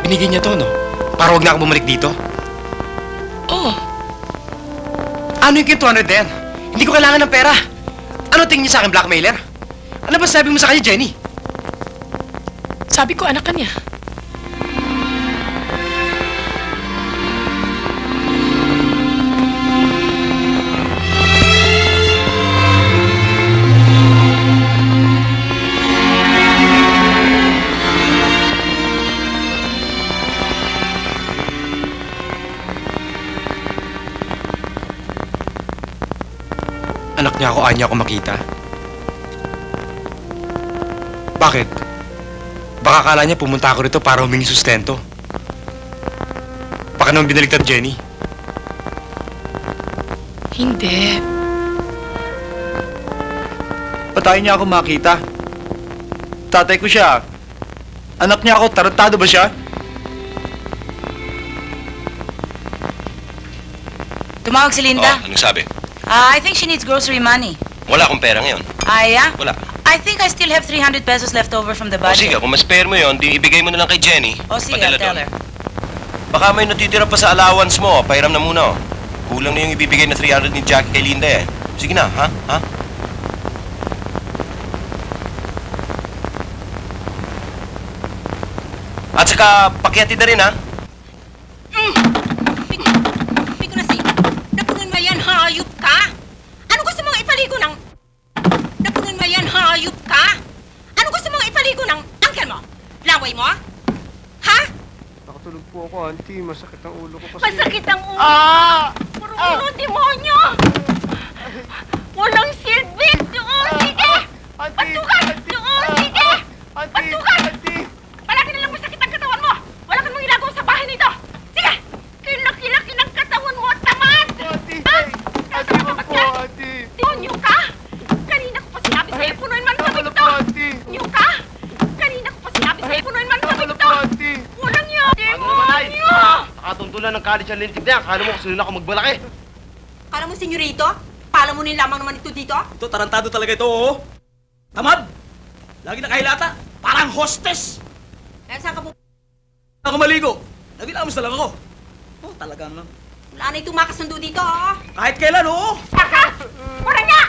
Binigyan niya to, no? Para wag na ako bumalik dito? Oo. Ano yung 200 na yan? Hindi ko kailangan ng pera. Ano tingin niya sa akin, blackmailer? Ano ba sabi mo sa kanya, Jenny? Sabi ko, anak ka niya. Anak niya ako, ayaw niya ako makita. Bakit? Baka akala niya pumunta ako rito para humingi sustento. Baka naman binaligtad, Jenny. Hindi. Ba't ayaw niya ako makita? Tatay ko siya. Anak niya ako, tarantado ba siya? Tumawag si Linda. Anong sabi? I think she needs grocery money. Wala akong pera ngayon. Yeah? Wala. I think I still have 300 pesos left over from the O sige, budget. kung mas-spare mo yon, di ibigay mo na lang kay Jenny. O sige, Padala I'll tell doon. her. Baka may natitira pa sa allowance mo. Pahiram na muna. Kulang na yung ibibigay na 300 ni Jackie kay Linda eh. Sige na, ha? At saka, pakyati na rin, ha? Sabi ko na sa'yo, napunan mo yan, hayop ka? Ano gusto mong ipaligo ng... Napunan mo yan, hayop ka? Ano gusto mong ipaligo ng uncle mo? Laway mo? Ha? Nakatulog po ako, auntie. Masakit ang ulo ko kasi. Masakit ang ulo. Puro demonyo. Walang silbi. Doon, sige. Patukan. Doon, sige. Patukan. Palagi na lang masakit ang katawan mo. Wala kang mga ilagaw sa bahay nito. Sige. ng college ang lintik na yan. Kala mo kung sino ako magbalaki. Kala mo, senyorito? Palamunin lamang naman ito dito? Ito, tarantado talaga ito, oo. Tamad! Lagi nakahilata. Parang hostess! Eh, saan ka po? Ako maligo. Nagilamos na lang ako. Oh, talaga naman. Wala na itong makasundo dito, oh. Kahit kailan, oo. Saka! Wala niya!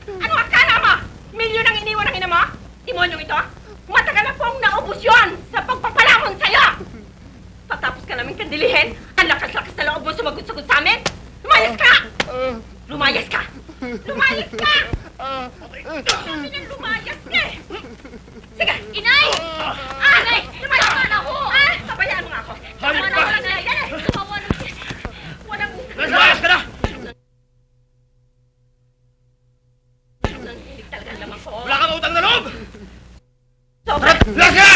Ano akala mo? Milyon ang iniwan ng ina mo? Timonyong ito? Matagal na pong naubos yun sa pagpapalamon sa'yo! Patapos ka namin kandilihin, ang lakas-lakas na loob mo sumagot-sagot sa amin! Lumayas ka! Lumayas ka! Lumayas ka! Sabi nang lumayas ka eh! Sige, inay! Inay! Lumayas ka na ako! Sabayaan mo nga ako! Tama na wala na! Dali! Tumawa na! Walang... Lumayas ka na! Wala kang utang na loob! Sobra! Lumayas ka!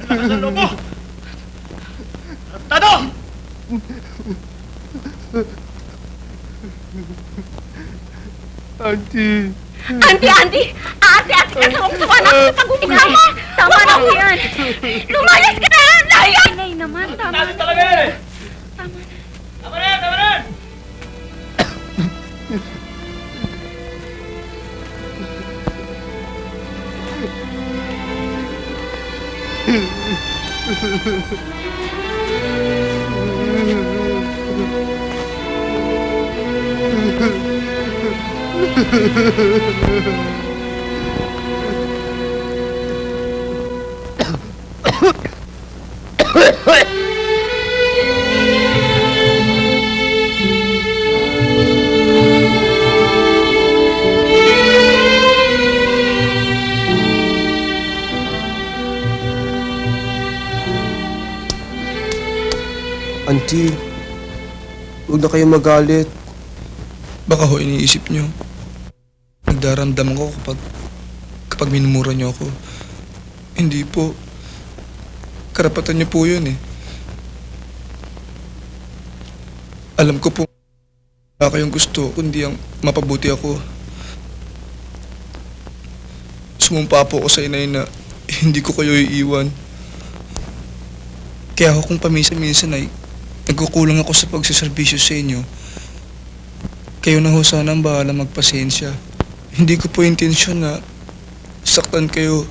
Lakas ng loob mo! Tarantado! Auntie! Auntie! Ate-ate ka sa mga sawa na ako sa pag-uminom mo! Tama na po yan! Lumayas ka na! Layas! Inay naman, tama Natin na. talaga yan eh! Tama na. Tama na yan! Tama na yan! Auntie, huwag na kayong magalit. Baka ho iniisip nyo. Nagdaramdam ako kapag minumura nyo ako. Hindi po. Karapatan nyo po yun eh. Alam ko po wala kayong gusto kundi ang mapabuti ako. Sumumpa po ako sa inay na hindi ko kayo iiwan. Kaya ako kung paminsan-minsan ay nagkukulang ako sa pagsiservisyo sa inyo. Kayo na ho sana ang bahala magpasensya. Hindi ko po intensyon na saktan kayo.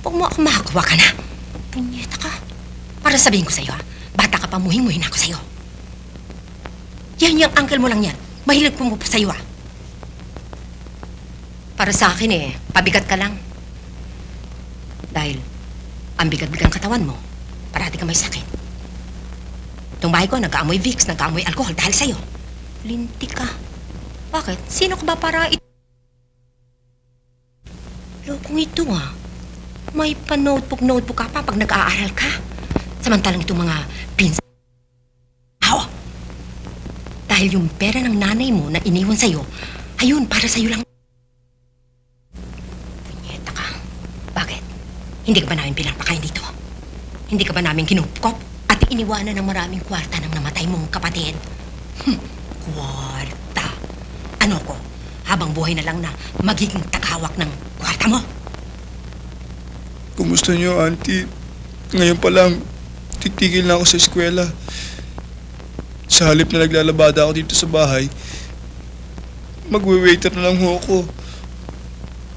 Huwag mo akong makagawa ka na. Punyeta ka. Para sabihin ko sa'yo, ha? Bata ka pa, muhing-muhin ako sa'yo. Yan yung uncle mo lang yan. Mahilig pumupo sa'yo, ha? Para sa akin eh, pabigat ka lang. Dahil ang bigat-bigat ng katawan mo, parati ka may sakit. Itong bahay ko, nag-aamoy Vicks, nag-aamoy alcohol dahil sa'yo. Lintik ka. Bakit? Sino ka ba para Lokong ito, ha? May pa-notebook ka pa pag nag-aaral ka. Samantalang itong mga pinsan. How? Dahil yung pera ng nanay mo na iniwan sa'yo, ayun, para sa'yo lang. Punyeta ka. Bakit? Hindi ka ba namin pinapakain dito? Hindi ka ba namin kinupkop at iniwanan ng maraming kwarta ng namatay mong kapatid? Kwarta. Ano ko? Habang buhay na lang na magiging tagahawak ng kwarta mo? Kumusta nyo, Auntie? Ngayon pa lang, titigil na ako sa eskwela. Sa halip na naglalabada ako dito sa bahay, magwe-waiter na lang ho ako.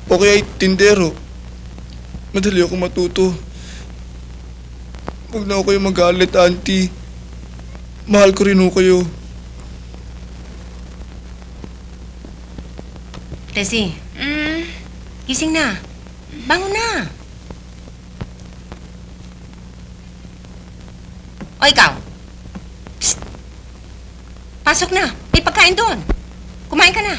O kaya tindero. Madali ako matuto. Huwag na ako kayo magalit, Auntie. Mahal ko rin ho kayo. Tessie, gising na. Bangon na. O ikaw, psst. Pasok na. May pagkain doon. Kumain ka na.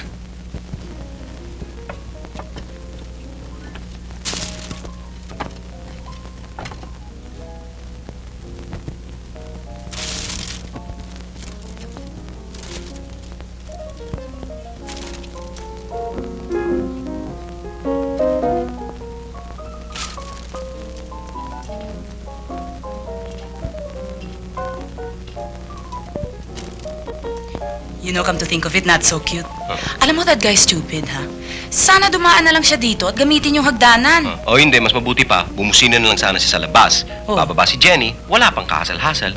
You know, come to think of it, not so cute. Alam mo, that guy's stupid, ha? Sana dumaan na lang siya dito at gamitin yung hagdanan. O hindi, mas mabuti pa, bumusina na lang sana siya sa labas. Bababa si Jenny, wala pang kahasal-hasal.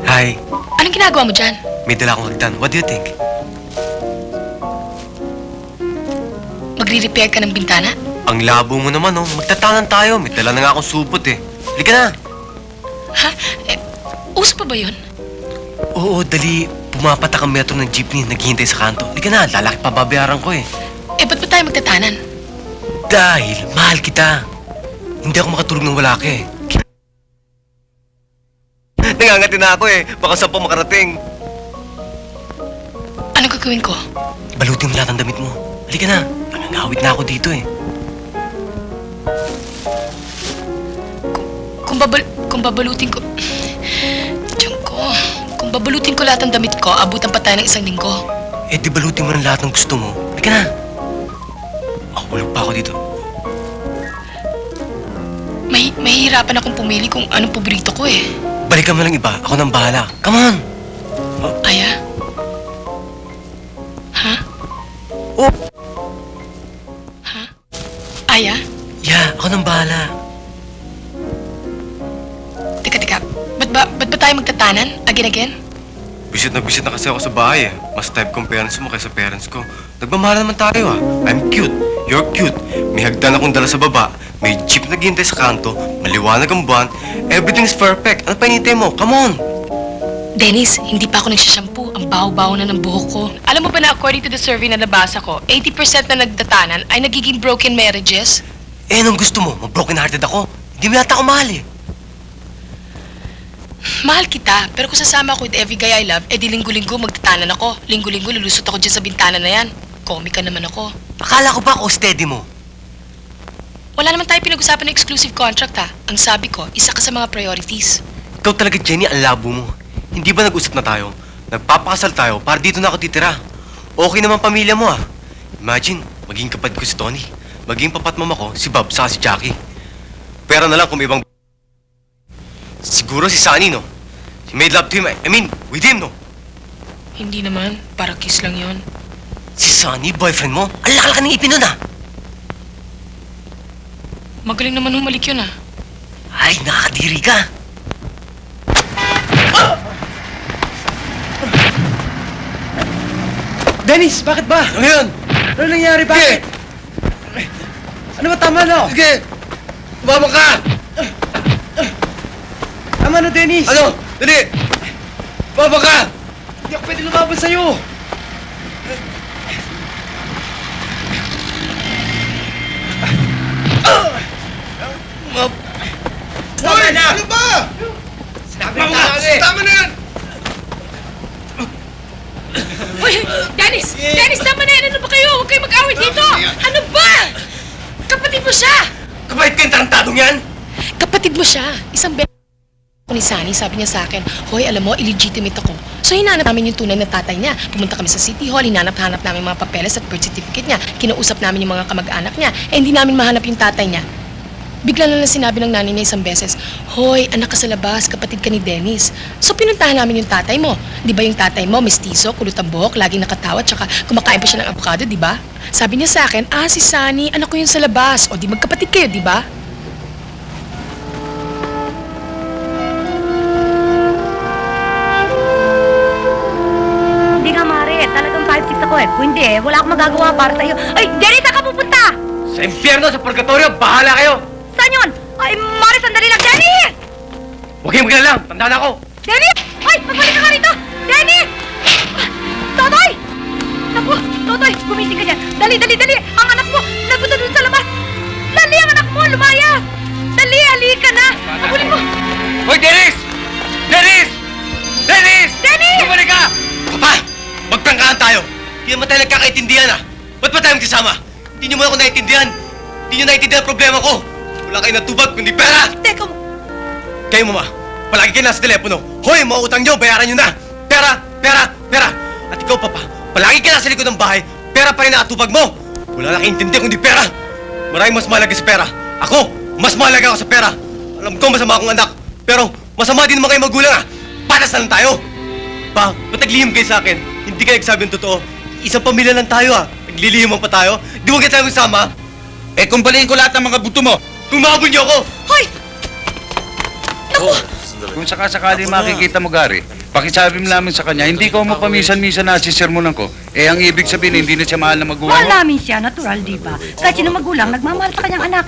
Hi. Anong ginagawa mo dyan? May dala akong hagdan. What do you think? Magre-repair ka ng bintana? Ang labo mo naman, oh. Magtatanan tayo. May dala na nga akong supot, eh. Halika na. Ha? Uso pa ba yun? Oo, dali. Pumapatak ang metro ng jeepney. Naghihintay sa kanto. Halika na. Lalaki pa babayaran ko, eh. Ba't ba tayo magtatanan? Dahil mahal kita. Hindi ako makatulog ng wala ka, eh. Nangangati na ako, eh. Baka saan pa makarating. Ano gagawin ko? Balutin mo lahat ang damit mo. Halika na. Nangangawit na ako dito, eh. Kung babalutin ko... Diyan ko. Kung babalutin ko lahat ng damit ko, abutan pa tayo ng 1 linggo. Eh, di balutin mo ng lahat ng gusto mo. Halika na. Makabulog pa ako dito. Mahihirapan akong pumili kung anong paborito ko, eh. Balikan mo lang iba. Ako nang bahala. Come on! Aya? Ha? Oh! Ha? Aya? Yeah, ako nang bahala. Teka. Ba't ba tayo magtatanan? Again? Bisit na kasi ako sa bahay, eh. Mas type kong parents mo kaysa parents ko. Nagmamahal naman tayo, ah. I'm cute. You're cute. May hagdan akong dala sa baba. May jeep na ghintay sa kanto. Maliwanag ang buwan. Everything's perfect. Ano pa hinihintay mo? Come on! Dennis, hindi pa ako nagsashampoo. Ang baho-baho na ng buhok ko. Alam mo ba na according to the survey na nabasa ko, 80% na nagdatanan ay nagiging broken marriages? Eh, anong gusto mo? Mag-broken hearted ako? Hindi mo yata ako mahal, eh. Mahal kita, pero kung sasama ako with every guy I love, di linggo-linggo magtatanan ako. Linggo-linggo lulusot ako dyan sa bintana na yan. Komika naman ako. Akala ko ba ako steady mo? Wala naman tayo pinag-usapan ng exclusive contract, ha. Ang sabi ko, isa ka sa mga priorities. Ikaw talaga, Jenny, ang labo mo. Hindi ba nag-usap na tayo? Nagpapakasal tayo para dito na ako titira. Okay naman pamilya mo, ah. Imagine, maging kapatid ko si Tony. Maging papatmam ako, si Bob, saka si Jackie. Pera na lang kung may ibang... Siguro si Sunny, no? She made love to him. I mean, with him, no? Hindi naman, para kiss lang yon. Si Sunny, boyfriend mo? Ang lakal ka ng ipin nun, ah! Magaling naman humalik yun, ah. Ay, nakakadiri ka! Dennis, bakit ba? Ano yun? Ano nangyari? Bakit? Ano ba tama na? Sige! Tumama ka! Tama na, Dennis! Ano? Dali! Tumama ka! Hindi ako pwede lumaban sa'yo! Tama na! Ano ba? Tama na yan! Uy! Dennis! Dennis, tama na yan! Ano ba kayo? Huwag kayo mag-away dito! Ano ba? Kapatid mo siya! Kapatid ka yung tarantadong yan? Kapatid mo siya! Isang beses ni Sunny, sabi niya sa akin, Hoy, alam mo, illegitimate ako. So, hinanap namin yung tunay na tatay niya. Pumunta kami sa City Hall, hinanap-hanap namin mga papeles at birth certificate niya. Kinausap namin yung mga kamag-anak niya. Eh, hindi namin mahanap yung tatay niya. Bigla na lang sinabi ng nanay niya isang beses, Hoy, anak ka sa labas, kapatid ka ni Dennis. So, pinuntahan namin yung tatay mo. Di ba yung tatay mo, mestizo, kulot ang buhok, laging nakatawa, tsaka kumakain pa siya ng avocado, di ba? Sabi niya sa akin, si Sunny, anak ko yun sa labas. O, di magkapatid kayo, di ba? Hindi nga, Mare. Talagang 5'6" ako, eh. Kung hindi, wala akong magagawa para sa'yo. Ay, Dennis, saan ka pupunta? Sa impyerno, sa purgatorio, bahala kayo! Saan yun? Ay, Mare, sandali lang. Dennis! Huwag kayong maglalala, tandaan ako! Dennis! Ay, magbalik ka nga rito! Dennis! Totoy! Naku, Totoy, gumising ka dyan. Dali! Ang anak mo, napunta dun sa labas. Dali, ang anak mo, lumayas! Dali, halika na! Habulin mo! Hoy, Dennis! Dennis! Dennis! Dennis! Bumalik ka! Papa, magprangkahan tayo. Hindi naman tayo nagkakaintindihan, ah. Ba't ba tayo magkasama? Hindi niyo mo ako naiintindihan. Hindi niyo naiintindihan ang problema ko. Wala kayo natubag, kundi pera! Teka mo. Kayo, Mama, palagi kayo nasa telepono. Hoy, mga utang niyo, bayaran niyo na! Pera! At ikaw, Papa, palagi kayo nasa likod ng bahay, pera pa rin nakatubag mo! Wala na kaintindihan kundi pera! Maraming mas mahalaga sa pera. Ako, mas mahalaga ako sa pera. Alam ko masama akong anak, pero masama din naman kayo magulang, ah! Patas na lang tayo! Pa, ba't naglihim kayo sa akin? Hindi kayo nagsabi ng totoo. Isang pamilya lang tayo Naglilihiman pa tayo. Di mo kayo tayo kasama? Eh kung baliin ko lahat ng mga buto mo. Kung mahabol niyo ako! Hoy! Kung sakasakali makikita mo, Gary, pakisabi mo namin sa kanya, hindi ko mo paminsan-minsan na sisermonan ko. Eh, ang ibig sabihin, hindi na siya mahal na magulang Mahal mo. namin siya, natural, di ba? Kahit sino magulang, nagmamahal sa kanyang anak.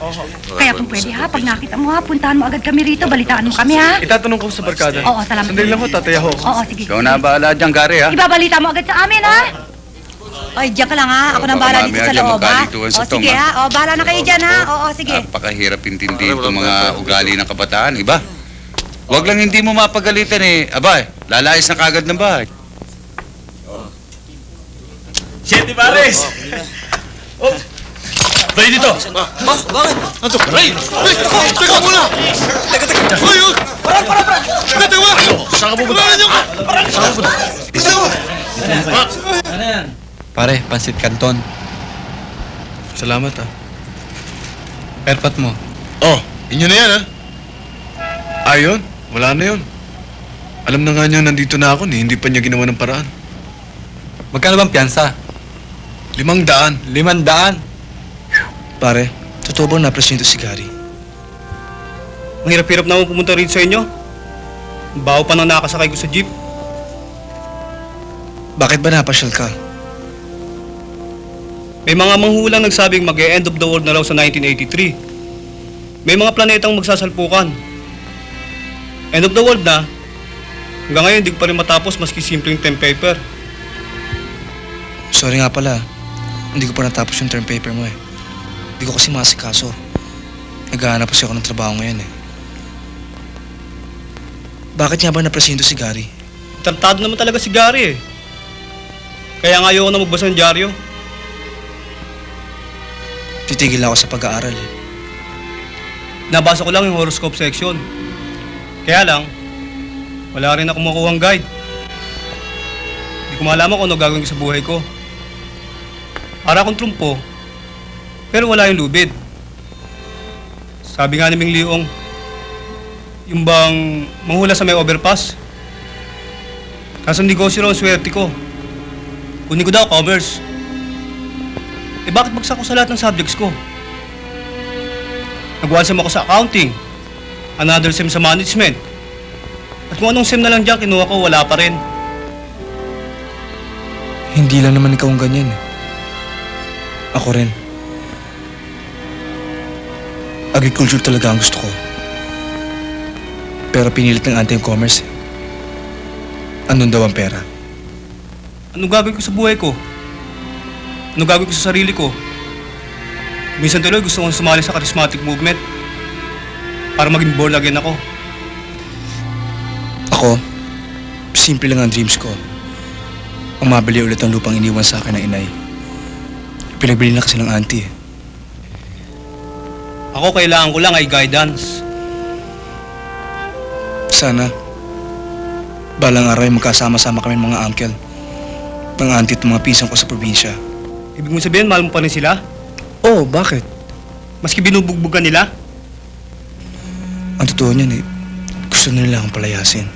Kaya kung pwede ha, pag nakita mo ha, puntahan mo agad kami rito, balitaan mo kami ha. Itatanong ko sa barkada. Oo, salamat. Sandali lang ho, tataya ho. Oo, sige. Ikaw na bahala dyan, Gary, ha? Ibabalita mo agad sa amin ha. Ay, diyan ka lang ha. Ako nang bahala dito sa loob ha. O sige ha. O, bahala na kayo dyan ha. Oo, sige. Napakahirap intindihin itong mga ugali ng kabataan, iba? Huwag lang hindi mo mapagalitan eh. Aba, lalayas na kagad ng bahay. Siete pares! Oh! Ray dito! Bakit? Ano? Ray! Teka muna! Teka! Hoy! Para! Teka muna! Saan ka pupunta? Saan ka pupunta? Ano yan? Pare, pansit canton. Salamat Airpot mo. Oh, inyo na yan Ayun, wala na yun. Alam na nga niya nandito na ako hindi pa niya ginawa ng paraan. Magkano bang piyansa? 500. 500? Pare, totoo bang napresinto si Gary? Ang hirap-hirap na ako pumunta rito sa inyo. Ang baho pa nang nakasakay ko sa jeep. Bakit ba napasyal ka? May mga manghulang nagsabing mag-e-end of the world na raw sa 1983. May mga planetang magsasalpukan. End of the world na. Hanggang ngayon, hindi ko pa rin matapos maski simpleng term paper. Sorry nga pala. Hindi ko pa natapos yung term paper mo Hindi ko kasi masikaso. Naghahanap kasi ako ng trabaho ngayon Bakit nga ba napresinto si Gary? Tartado naman talaga si Gary Kaya nga ayoko na magbasa ng dyaryo. Titigil ako sa pag-aaral Nabasa ko lang yung horoscope section. Kaya lang, wala rin ako makuhang guide. Hindi ko malaman kung ano gagawin ko sa buhay ko. Para akong trumpo, pero wala yung lubid. Sabi nga ni Ming Leong, yung bang manghula sa may overpass. Kaso negosyo raw ang swerte ko. Kunin ko daw commerce. Eh bakit bagsak ko sa lahat ng subjects ko? Nag-one sem ako sa accounting, another sem sa management. At kung anong sem na lang dyan kinuha ko, wala pa rin. Hindi lang naman ikaw ang ganyan Ako rin. Agriculture talaga ang gusto ko. Pero pinilit ng ante yung commerce Andun daw ang pera. Anong gagawin ko sa buhay ko? Anong gagawin ko sa sarili ko? Minsan tuloy gusto kong sumali sa charismatic movement para maging born again ako. Ako, simple lang ang dreams ko. Ang mabili ulit ang lupang iniwan sa akin ng inay. Pinagbili na kasi ng auntie Ako kailangan ko lang ay guidance. Sana, balang araw ay magkasama-sama kami mga uncle, ng auntie at mga pinsan ko sa probinsya. Ibig mo sabihin, mahal mo pa rin sila? Oo, bakit? Maski binubugbugan nila? Ang totoo niyan gusto nila akong palayasin.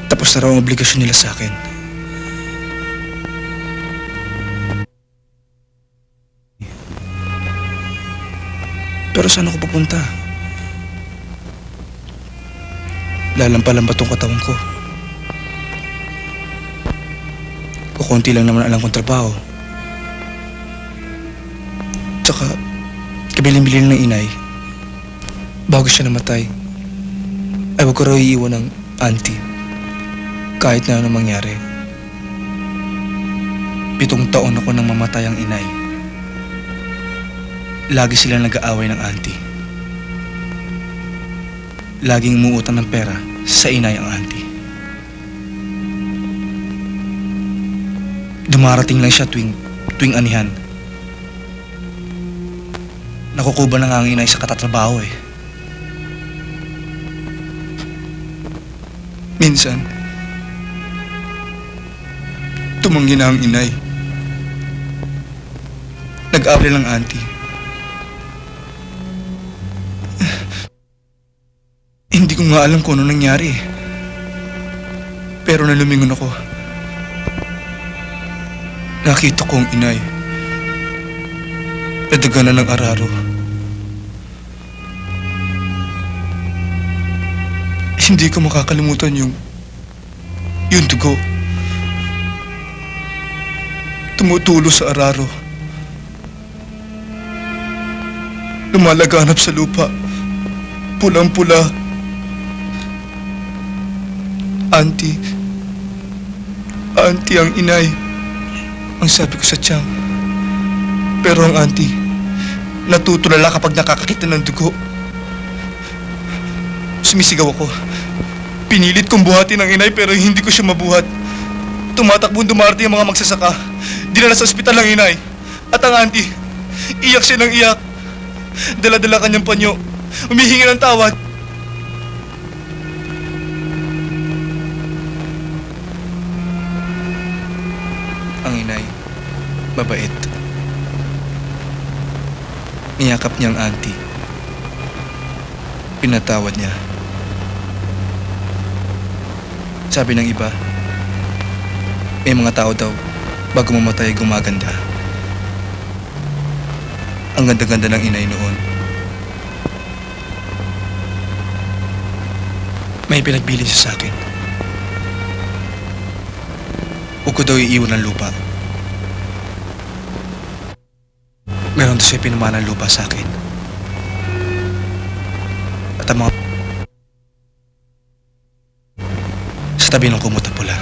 Tapos na raw ang obligasyon nila sa akin. Pero saan ako pupunta? Lalampalan ba tong katawan ko? Kukunti lang naman alam kong trabaho. Tsaka, kabilin-bilin ng inay. Bago siya namatay, ay huwag ko raw iiwan ng auntie. Kahit na ano mangyari. 7 taon ako nang mamatay ang inay. Lagi sila nag-aaway ng auntie. Laging umuutang ng pera sa inay ang auntie. Dumarating lang siya tuwing anihan. Nakukuba na nga ang inay sa katatrabaho Minsan, tumanggi na ang inay. Nag-aaway lang auntie. Hindi ko nga alam kung ano nangyari Pero nang lumingon ako, nakita ko ang inay. Nadaganan ng araro. Hindi ko makakalimutan yung dugo. Tumutulo sa araro. Lumalaganap sa lupa. Pulang-pula. Auntie ang inay. Ang sabi ko sa tiyang. Pero ang auntie, natutulala kapag nakakakita ng dugo. Sumisigaw ako. Pinilit kong buhatin ang inay pero hindi ko siya mabuhat. Tumatakbong dumarating ang mga magsasaka. Dinala sa ospital ang inay. At ang auntie, iyak siya ng iyak. Dala-dala kanyang panyo. Humihingi ng tawad. Ang inay, mabait. Niyakap niya ang auntie. Pinatawad niya. Sabi ng iba, may mga tao daw, bago mamatay gumaganda. Ang ganda-ganda ng inay noon. May pinagbilin siya sa akin. Huwag ko daw iiwan ng lupa. Meron daw siya pinamana ng lupa sa akin. At ang mga sa tabi ng kumot na pula.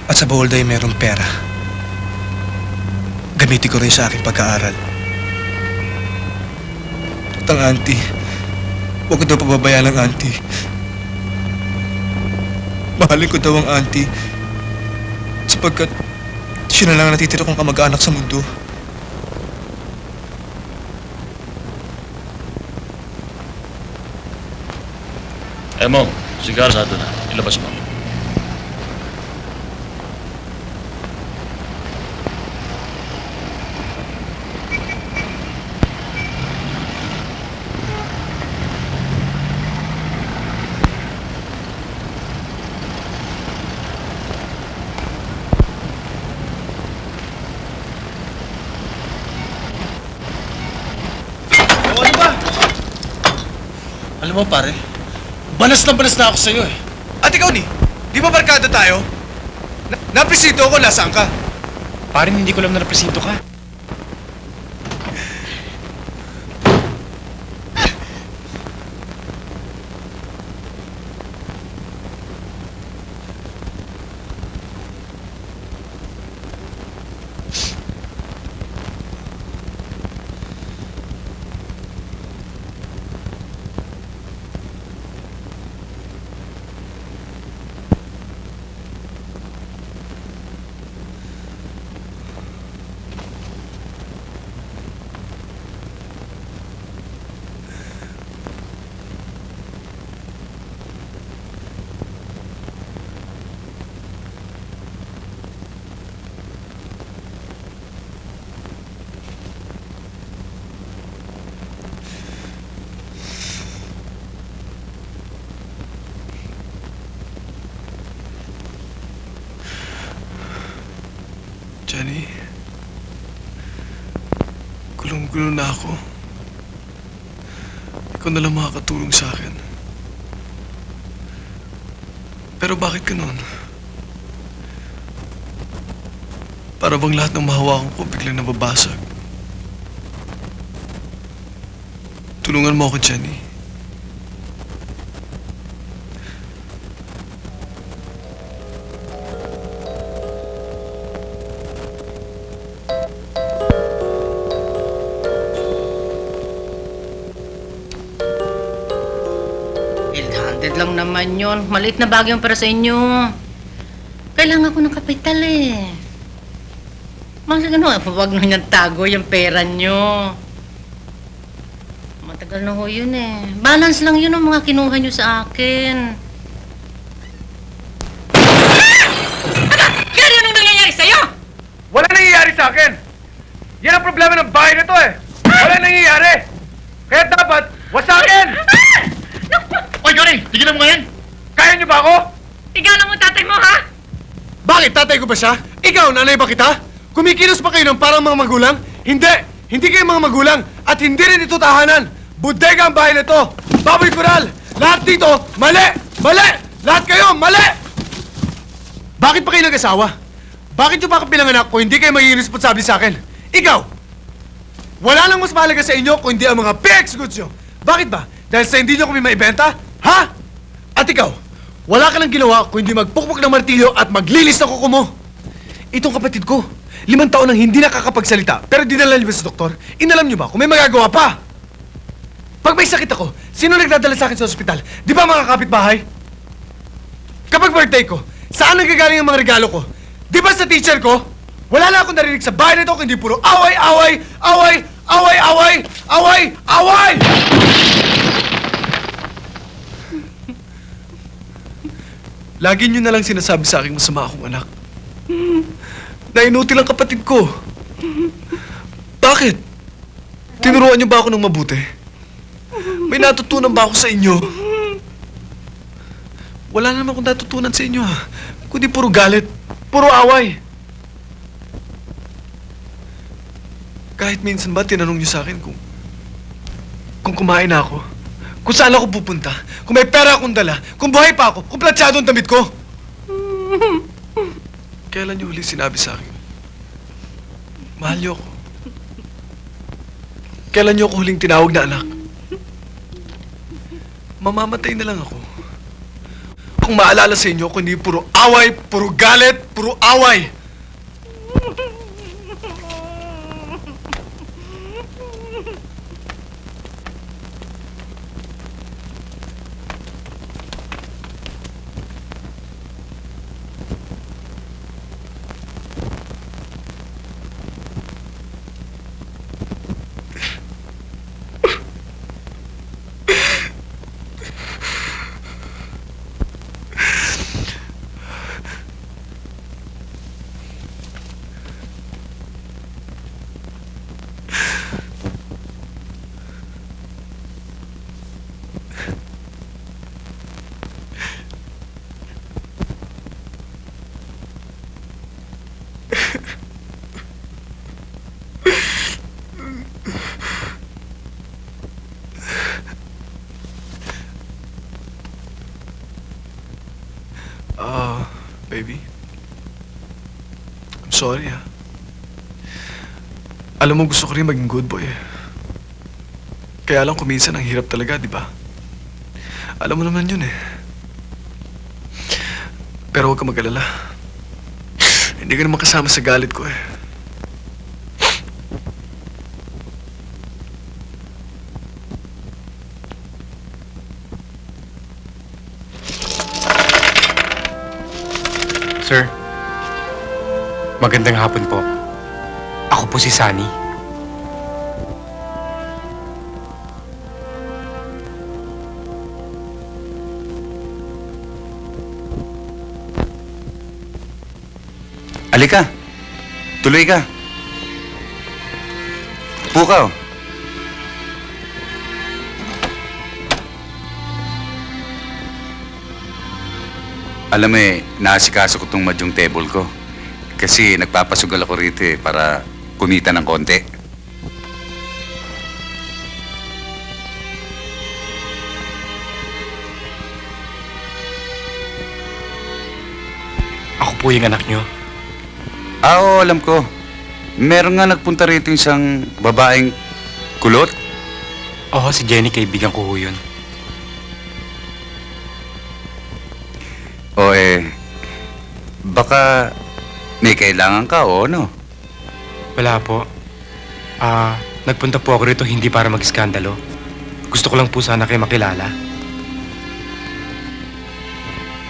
At sa bawal daw ay merong pera. Gamitin ko rin sa aking pag-aaral. At ang auntie, huwag ko daw pababayaan ang auntie. Mahalin ko daw ang auntie sapagkat siya na lang ang natitira kong kamag-anak sa mundo. Emong, sigaw sa ato na. Ilabas mo. Ano ba? Alam mo pare, banas na ako sa'yo eh. At ikaw ni, di ba barkada tayo? Napresito ako, nasaan ka? Parang hindi ko alam na napresinto ka. Jenny, gulong-gulo na ako. Ikaw na lang makakatulong sa akin. Pero bakit ganun? Para bang lahat ng mahawakan ko biglang nababasag? Tulungan mo ako, Jenny. $800 lang naman yun. Maliit na bagay yung para sa inyo. Kailangan ko ng kapital eh. Mahalaga no, huwag na niyang tago yung pera nyo. Matagal na ho yun eh. Balance lang yun ang mga kinuha nyo sa akin. Gary, anong nangyayari sa'yo? Wala nangyayari sa akin! Yan ang problema ng bahay na to eh! Wala nangyayari! Kaya dapat, wasakin! Oy, Johnny! Tigilan mo ngayon! Kaya niyo ba ako? Tignan mo tatay mo, ha? Bakit? Tatay ko ba siya? Ikaw, nanay ba kita? Kumikilos pa kayo ng parang mga magulang? Hindi! Hindi kayo mga magulang! At hindi rin ito tahanan! Bodega ang bahay na ito! Baboy Coral! Lahat dito, mali! Mali! Lahat kayo, mali! Bakit pa kayo nag-asawa? Bakit nyo ba pinanganak kung hindi kayo magiging responsable sa akin? Ikaw! Wala nang mas mahalaga sa inyo kung hindi ang mga PX goods nyo! Bakit ba? Dahil sa hindi nyo kami maibenta? Ha? At ikaw, wala ka nang ginawa kung hindi magpukpok ng martilyo at maglilis ng kuko mo! Itong kapatid ko, 5 taon nang hindi nakakapagsalita, pero dinala niyo ba sa doktor? Inalam niyo ba kung may magagawa pa? Pag may sakit ako, sino nagdadala sa akin sa ospital? Di ba mga kapitbahay? Kapag birthday ko, saan nagagaling ang mga regalo ko? Di ba sa teacher ko? Wala na akong narinig sa bahay na ito kundi puro away, away, away, away, away, away, away! Lagi niyo na lang sinasabi sa akin masama akong anak. Na inutil ang kapatid ko. Bakit? Tinuruan niyo ba ako ng mabuti? May natutunan ba ako sa inyo? Wala naman akong natutunan sa inyo, ha? Kundi puro galit, puro away. Kahit minsan ba tinanong niyo sa akin kung kumain na ako, kung saan ako pupunta, kung may pera akong dala, kung buhay pa ako, kung platsyado ang damit ko? Kailan niyo huli sinabi sa akin? Mahal niyo ako. Kailan niyo ako huling tinawag na anak? Mamamatay na lang ako. Kung maalala sa inyo, kundi puro away, puro galit, puro away. Baby. I'm sorry, ha. Alam mo, gusto ko rin maging good boy, eh. Kaya lang kuminsan ang hirap talaga, di ba? Alam mo naman yun, eh. Pero huwag ka mag-alala. Hindi ka naman kasama sa galit ko, eh. Sir, magandang hapon po. Ako po si Sunny. Halika. Tuloy ka. Upo ka, oh. Alam mo eh, naasikaso ko tong madyong table ko. Kasi nagpapasugal ako rito eh, para kumita ng konti. Ako po yung anak nyo. Oo, alam ko. Meron nga nagpunta rito isang babaeng kulot. Oo, si Jenny, kaibigan ko ho yun. O eh, baka may kailangan ka o ano? Wala po. Nagpunta po ako rito hindi para mag-iskandalo. Gusto ko lang po sana kayo makilala.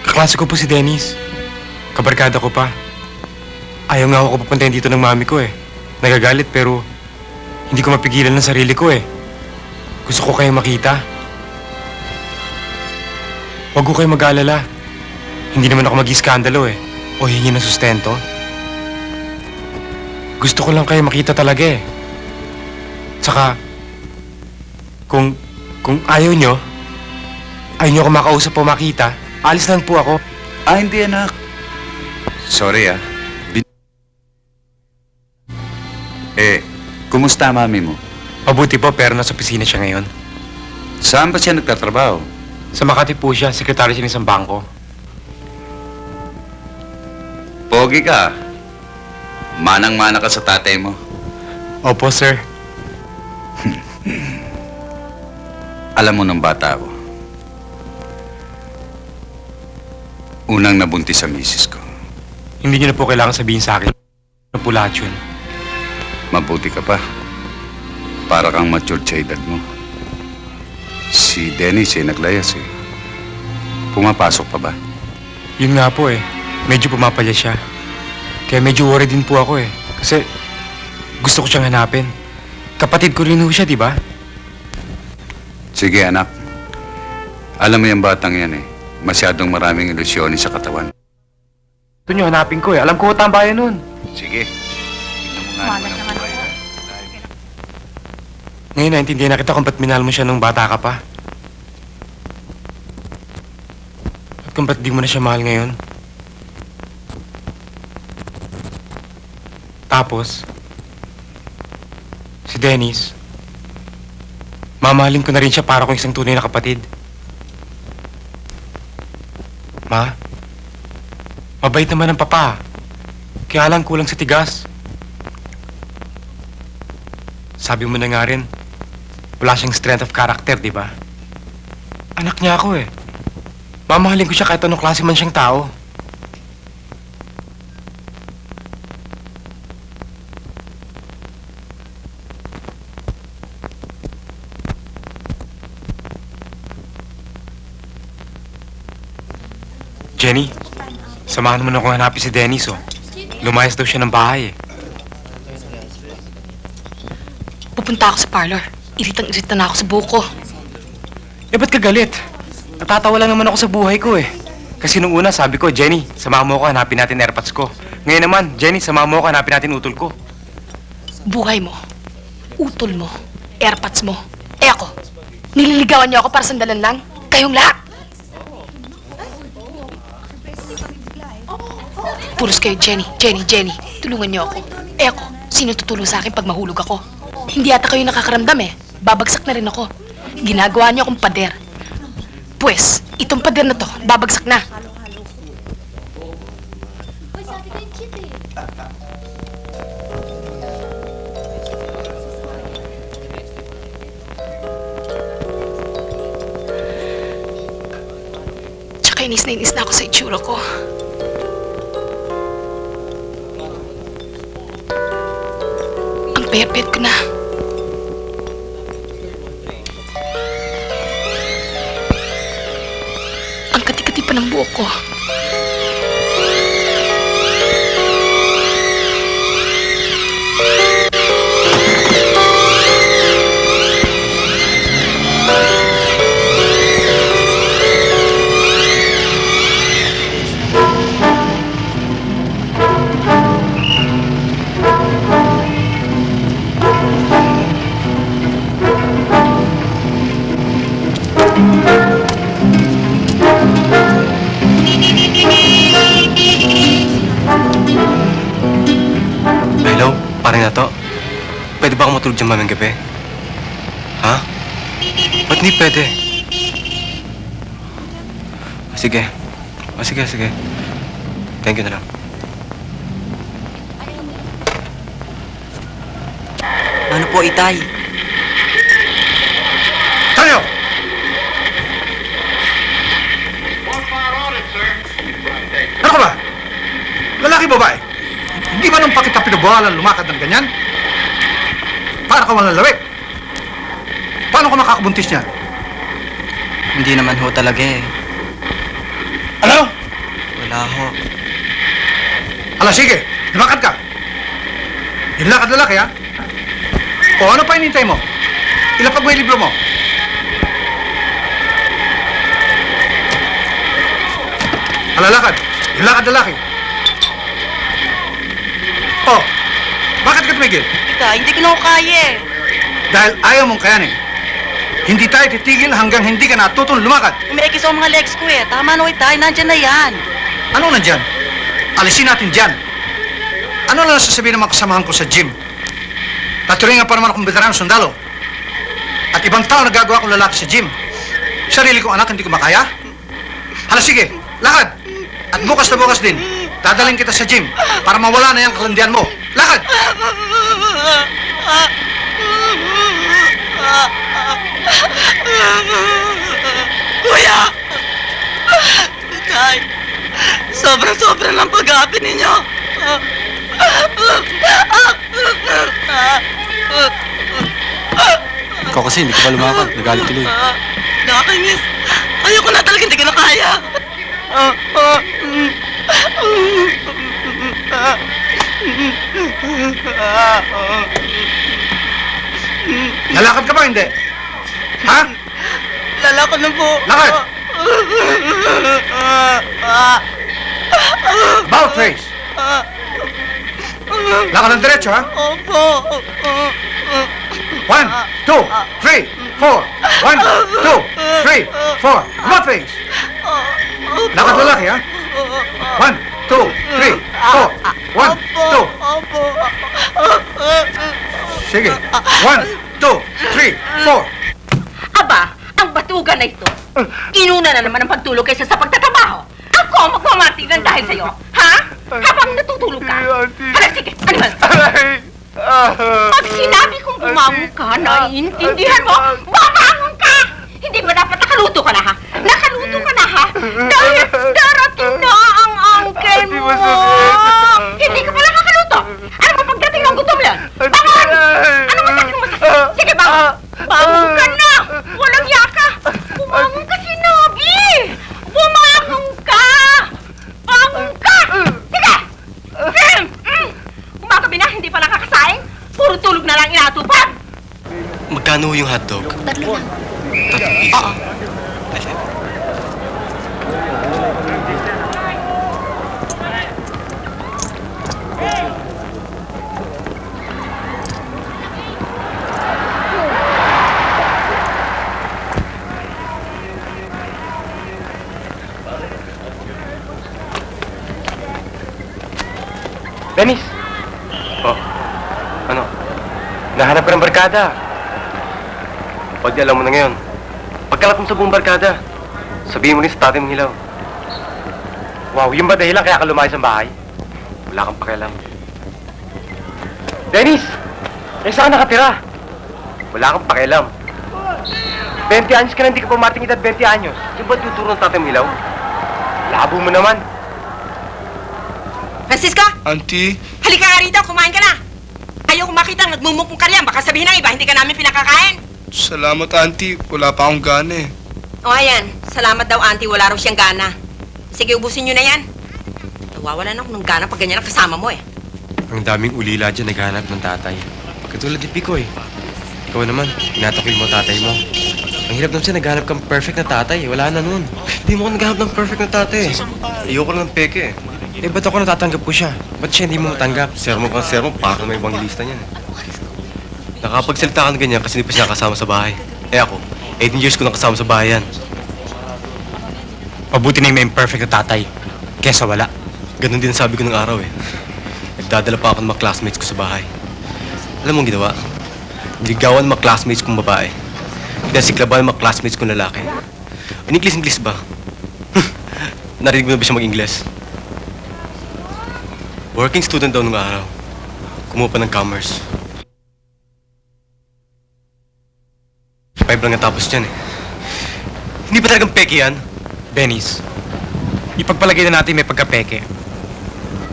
Kaklase ko po si Dennis. Kabarkada ko pa. Ayaw nga ako papuntahin dito ng mami ko eh. Nagagalit pero hindi ko mapigilan ng sarili ko eh. Gusto ko kayo makita. Huwag ko kayo mag-alala. Hindi naman ako mag-iskandalo eh. O hingi ng sustento. Gusto ko lang kayo makita talaga eh. Tsaka, kung ayaw nyo ako makausap o makita, alis lang po ako. Hindi anak. Sorry kumusta mami mo? Mabuti po, pero nasa opisina siya ngayon. Saan ba siya nagtatrabaho? Sa Makati po siya, sekretary siya ng isang bangko. Pogi ka. Manang-mana ka sa tatay mo. Opo, sir. Alam mo nung bata ako, unang nabuntis sa misis ko. Hindi niyo na po kailangan sabihin sa akin na po lahat yun. Mabuti ka pa. Para kang matured sa edad mo. Si Dennis naglayas eh. Pumapasok pa ba? Yun nga po eh. Medyo pumapalya siya. Kaya medyo worried din po ako eh. Kasi gusto ko siyang hanapin. Kapatid ko rin ho siya, di ba? Sige anak. Alam mo yung batang yan eh. Masyadong maraming ilusyonin sa katawan. Ito niyo hanapin ko eh. Alam ko tambayan nun. Sige. Malas naman ako. Ngayon naintindihan na kita kung ba't minahal mo siya nung bata ka pa. At kung ba't di mo na siya mahal ngayon. Tapos, si Dennis, mamahalin ko na rin siya para kung isang tunay na kapatid. Ma, mabait naman ang papa. Kaya lang kulang sa tigas. Sabi mo na nga rin, wala siyang strength of character, di ba? Anak niya ako eh. Mamahalin ko siya kahit anong klase man siyang tao. Jenny, samahan mo na akong hanapin si Dennis, oh. Lumayas daw siya ng bahay, eh. Pupunta ako sa parlor. Iritang-irita na ako sa buko. Eh, ba't ka galit? Natatawa lang naman ako sa buhay ko, eh. Kasi nung una, sabi ko, Jenny, samahan mo ako, hanapin natin airpods ko. Ngayon naman, Jenny, samahan mo ako, hanapin natin utol ko. Buhay mo, utol mo, airpods mo. Eh ako, nililigawan niyo ako para sandalan lang? Kayong lahat! Pulos kayo, Jenny. Tulungan niyo ako. Eh ako, sino tutulong sa akin pag mahulog ako? Hindi ata kayo nakakaramdam eh. Babagsak na rin ako. Ginagawa niyo akong pader. Pues, itong pader na to, babagsak na. Tsaka inis na ako sa itsura ko. Ang payat-payat ko na. Ang kati-kati pa ng buhok ko. Hello, parang na to. Pwede ba akong matulog dyan mamayang gabi? Ha? Ba't hindi pwede? Sige. Sige. Thank you na lang. Ano po, Itay? Tayo! Ano ka ba? Lalaki babae? Hindi ba nung pakita pinabawalan lumakad ng ganyan? Para ka malalawik? Paano ka makakabuntis niyan? Hindi naman ho talaga eh. Ano? Wala ho. Ala, sige. Lumakad ka. Yung lakad lalaki, ha? O, ano pa hinintay mo? Ilapag mo yung libro mo. Ala, lakad. Yung lakad lalaki. Oh, bakit ka tumigil? Itay, hindi ko na ho kaya eh. Dahil ayaw mong kayanin. Hindi tayo titigil hanggang hindi ka natutong lumakad. Umiikis ako mga legs ko eh. Tama na ho, Itay. Nandyan na yan. Anong nandyan? Alisin natin dyan. Ano lang sasabihin ng mga kasamahan ko sa gym? Naturingan pa naman akong veteran sundalo. At ibang tao nagagawa kong lalaki sa gym. Sarili kong anak, hindi ko makaya? Hala, sige, lakad! At bukas na bukas din, dadalhin kita sa gym para mawala na yung kalandian mo. Lakad! Kuya! Tay, sobra-sobra ng pag-aapi ninyo. Ikaw kasi hindi ka pa lumakad. Nagalit tuloy. Nakakainis. Ayoko na talaga, hindi ko na kaya. Lalakad ka ba, hindi? Ha? Lalakad na po. Lakad! About face! Lakad ng diretso, ha? Opo. 1, 2, 3, 4. 1, 2, 3, 4. About face! Lakad lalaki, ha? 1, 2, 3, 4. 1, 2. Sige. 1, 2, 3, 4. Aba, ang batugan na ito. Inuna na naman ang pagtulog kaysa sa pagtatrabaho. Ako magmamati ng dahil sa'yo. Ha? Habang natutulog ka. Hala, sige. Ano ba? Pag sinabi kong bumangon ka, naiintindihan mo, bumangon ka! Hindi ba dapat nakaluto ka na, ha? Nakaluto ka na, ha? Dahil darating na ang uncle mo. Hindi ka pala nakaluto. Ano ba pagdating ng gutom yan? Bangon! Ano masakin mo? Sige, bangon! Bangon ka na! Walang yaka! Bumangon ka, sinabi! Bumangon ka! Bangon ka! Sige! Kumagabi na, hindi pa nakakasaing. Puro tulog na lang inatupag. Magkano yung hotdog? 3 lang. 3 piso. Oo. Dennis! Oh, ano? Nahanap ka ng barkada. O di alam mo na ngayon. Pagkalap mo sa buong barkada, sabihin mo rin sa tatay mong hilaw. Wow, yung ba dahilan kaya ka lumayas ang bahay? Wala kang pakialam. Dennis! Eh, saan ka nakatira? Wala kang pakialam. 20 anyos ka na, hindi ka pumating edad 20 anyos. Yung ba tuturo ng tatay mong hilaw? Labo mo naman. Francisco! Auntie? Halika nga rito, kumain ka na! Ayaw ko makita ang nagmumukong ka riyan. Baka sabihin ng iba, hindi ka namin pinakakain. Salamat, Auntie. Wala pa akong gana eh. O ayan, salamat daw auntie, wala raw siyang gana. Sige, ubusin nyo na yan. Nawawalan ako ng gana pag ganyan ang kasama mo eh. Ang daming ulila dyan naghahanap ng tatay. Katulad ni Picoy. Ikaw naman, tinatakoy mo tatay mo. Ang hirap naman siya naghahanap kang perfect na tatay. Wala na nun. Hindi mo ako naghahanap ng perfect na tatay. Ayoko lang ng peke eh. Eh, ba't ako natatanggap ko siya? Ba't siya hindi mo matanggap? Sermo kang sermo, parang may ibang lista niyan. Nakapagsalita ka ng ganyan kasi hindi pa siya kasama sa bahay. Eh ako, 18 years ko nang kasama sa bahay yan. Mabuti na yung may perfect na tatay. Kesa wala. Ganon din sabi ko ng araw eh. Nagdadala pa ako ng mga classmates ko sa bahay. Alam mo ang ginawa? Niligawan mga classmates kong babae. Pinasiklaban mga classmates kong lalaki. In-English ba? Narinig mo na ba siya mag-Ingles? Working student daw nung araw. Kumuha pa ng commerce. 5 lang natapos dyan eh. Hindi ba talagang peke yan? Benis, ipagpalagay na natin may pagkapeke.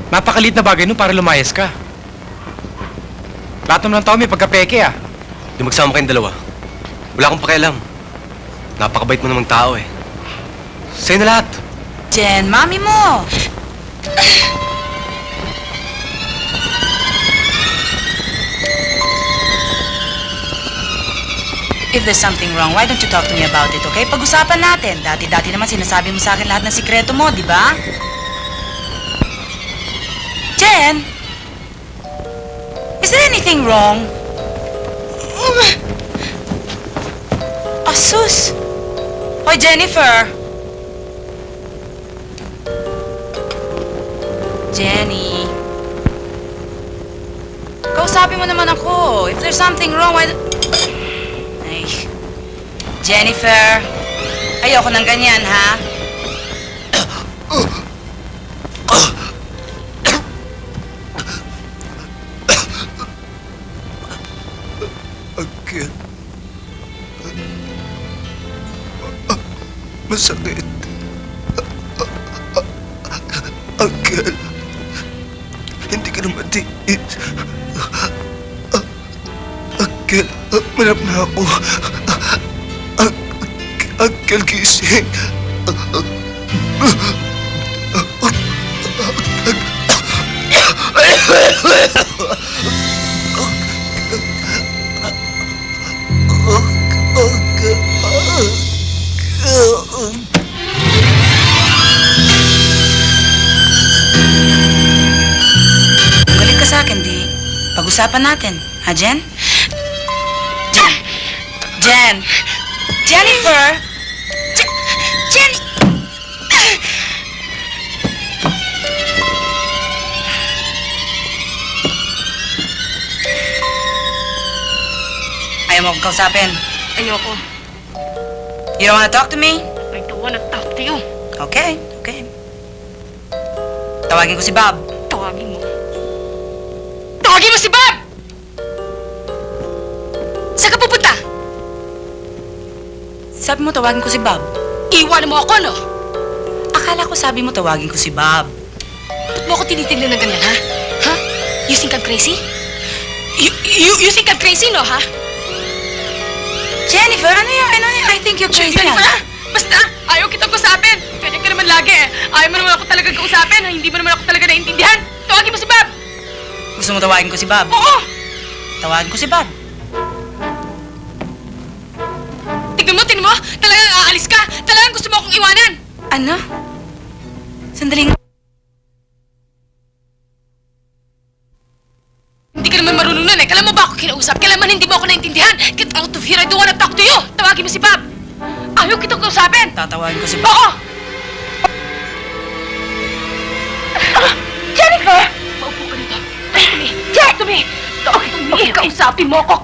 Napakalit na bagay nun para lumayas ka. Lahat naman ng tao may pagkapeke ah. Di magsama kayong dalawa. Wala akong pakialam. Napakabait mo namang tao eh. Sa'yo na lahat. Jen, mami mo! If there's something wrong, why don't you talk to me about it, okay? Pag-usapan natin. Dati-dati naman sinasabi mo sa akin lahat ng sikreto mo, di ba? Jen! Is there anything wrong? Asus! Hoy, Jennifer! Jenny. Kausapin mo naman ako. If there's something wrong, why... Ay. Jennifer, ayoko ng ganyan, ha? Uncle. Masakit. Uncle. Hindi ka na matiis. Uncle, malap na ako. Uncle, gising. Balik ka sa akin, di. Pag-usapan natin. Ha, Jen? Jen! Jennifer! Jenny! Ayaw mo akong kausapin. Ayoko. You don't wanna talk to me? I don't wanna talk to you. Okay, okay. Tawagin ko si Bob. Tawagin mo. Tawagin mo si Bob! Saan ka pupunta? Sabi mo tawagin ko si Bob. Iwan mo ako, no? Akala ko sabi mo tawagin ko si Bob. Ba't mo ako tinitignan ng ganyan, ha? Ha? You think I'm crazy? You think I'm crazy, no, ha? Jennifer, ano yun? I think you're crazy. Jennifer, basta, ayaw kitang kausapin. Ganyan ka naman lagi, eh. Ayaw mo naman ako talaga kausapin. Hindi mo naman ako talaga naintindihan. Tawagin mo si Bob! Gusto mo tawagin ko si Bob? Oo! Tawagin ko si Bob. Tignan mo, talagang aalis ka. Talagang gusto mo akong iwanan. Ano? Sandali nga. Hindi ka naman marunong nun, eh. Kailan mo ba ako kinausap? Kailan man hindi mo ako naintindihan? Get out of here, I don't wanna talk to you. Tawagin mo si Bob. Ayaw kitang kausapin. Tatawagin ko si Bob. Oo! Jennifer! Maupo ka dito. Talk to me! Okay, kausapin mo ako,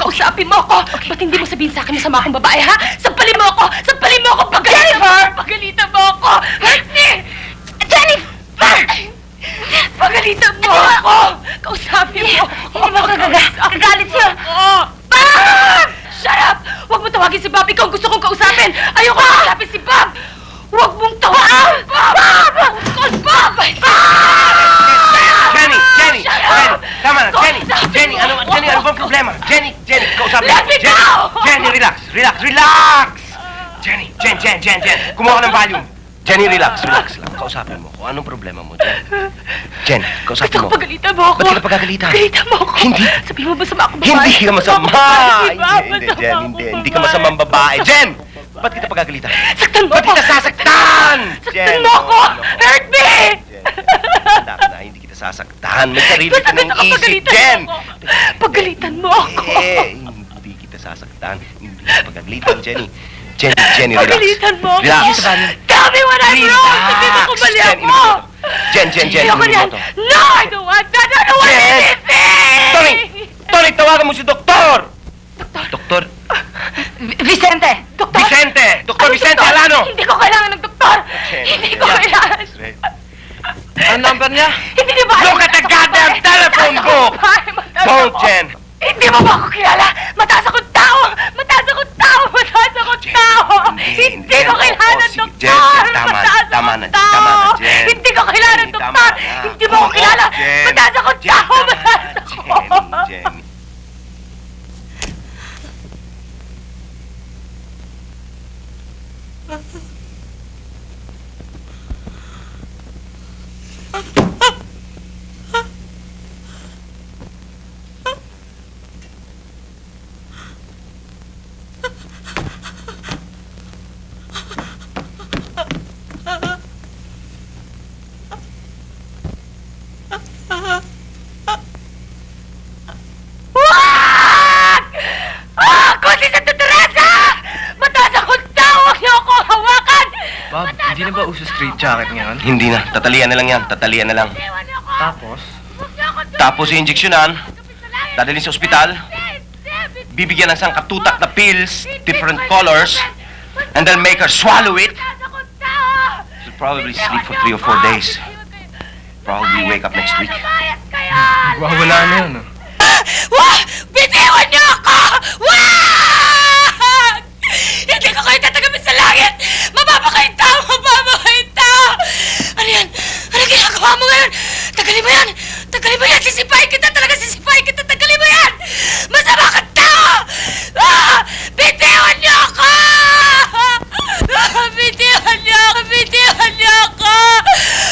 Ba't hindi mo sabihin sa akin masama akong babae, ha? Sampalin mo ako! Jennifer! Pagalitan mo ako! Hurt me! Jennifer! Pagalitan mo ako! Kausapin mo ako! Hindi mo kagalit siya! Bob! Shut up! Huwag mo tawagin si Bob! Ikaw ang gusto kong kausapin! Ayoko kausapin si Bob! Huwag mong tawagin! Bob! Call Bob! Jenny! Tama na, Jenny, ano bang problema? Jenny, kausapin Let me go! Jenny, relax! Jenny, kumuha ka ng volume. Jenny, relax lang. Kausapin mo kung anong problema mo, Jen, kausapin mo. Gusto ko pagalitan mo ako. Ba't ka napagagalitan? Pagalitan mo ako. Hindi. Sabihin mo masama akong babae. Hindi ka masama! Hindi, Jen, hindi ka masamang babae. Jen! Ba't kita pagagalitan? Saktan mo Ba't ako. kita sasaktan? Saktan mo ako! Hurt me! Dapat na, hindi kita sasaktan. May sarili ka ng isip, Jen! Pagalitan mo ako. Hindi kita sasaktan. Hindi kita pagagalitan, Jenny. Jenny, relax. Pagalitan mo ako. Relax. Tell me what I'm wrong. Sabihin mo kung mali ako. Jen, Ayoko inumin yan. mo to. No, I don't want that. I don't want anything. Tony, tawagan mo si Doktor! Doktor? Vicente! Doktor? Doktor Vicente Alano! Hindi ko kailangan ng doktor! Hindi ko kailangan! Ano number niya? Hindi niyo ba? Look at the goddamn telephone book! Don't, Jen! Hindi mo ba ako kilala? Mataas akong tao! Hindi ko kailangan ng doktor! Tama na, Jen. Hindi ko kailangan ng doktor! Hindi mo ako kilala! Mataas akong tao! Jenny. Bob, hindi na ba uso straight jacket ngayon? Hindi na. Tatalian na lang yan. Iwan ako! Tapos? Tapos i-injeksyonan, dadalhin sa ospital, bibigyan ng sangkatutak na pills, different colors, and then make her swallow it. She'll probably sleep for 3 or 4 days. Probably wake up next week. Wala na yun. Wah! Bitiwan niyo ako! Wah! Hindi ko kayo tatagapin sa langit! Mapapakain tao! Mapapakain tao! Ano yan? Ano ginagawa mo ngayon? Tagalin mo yan! Tagalin mo yan! Sisipahin kita! Talaga sisipahin kita! Tagalin mo yan! Masama ka tao! Ah! Bitiwan niyo ako! Bitiwan niyo ako! Bitiwan niyo ako!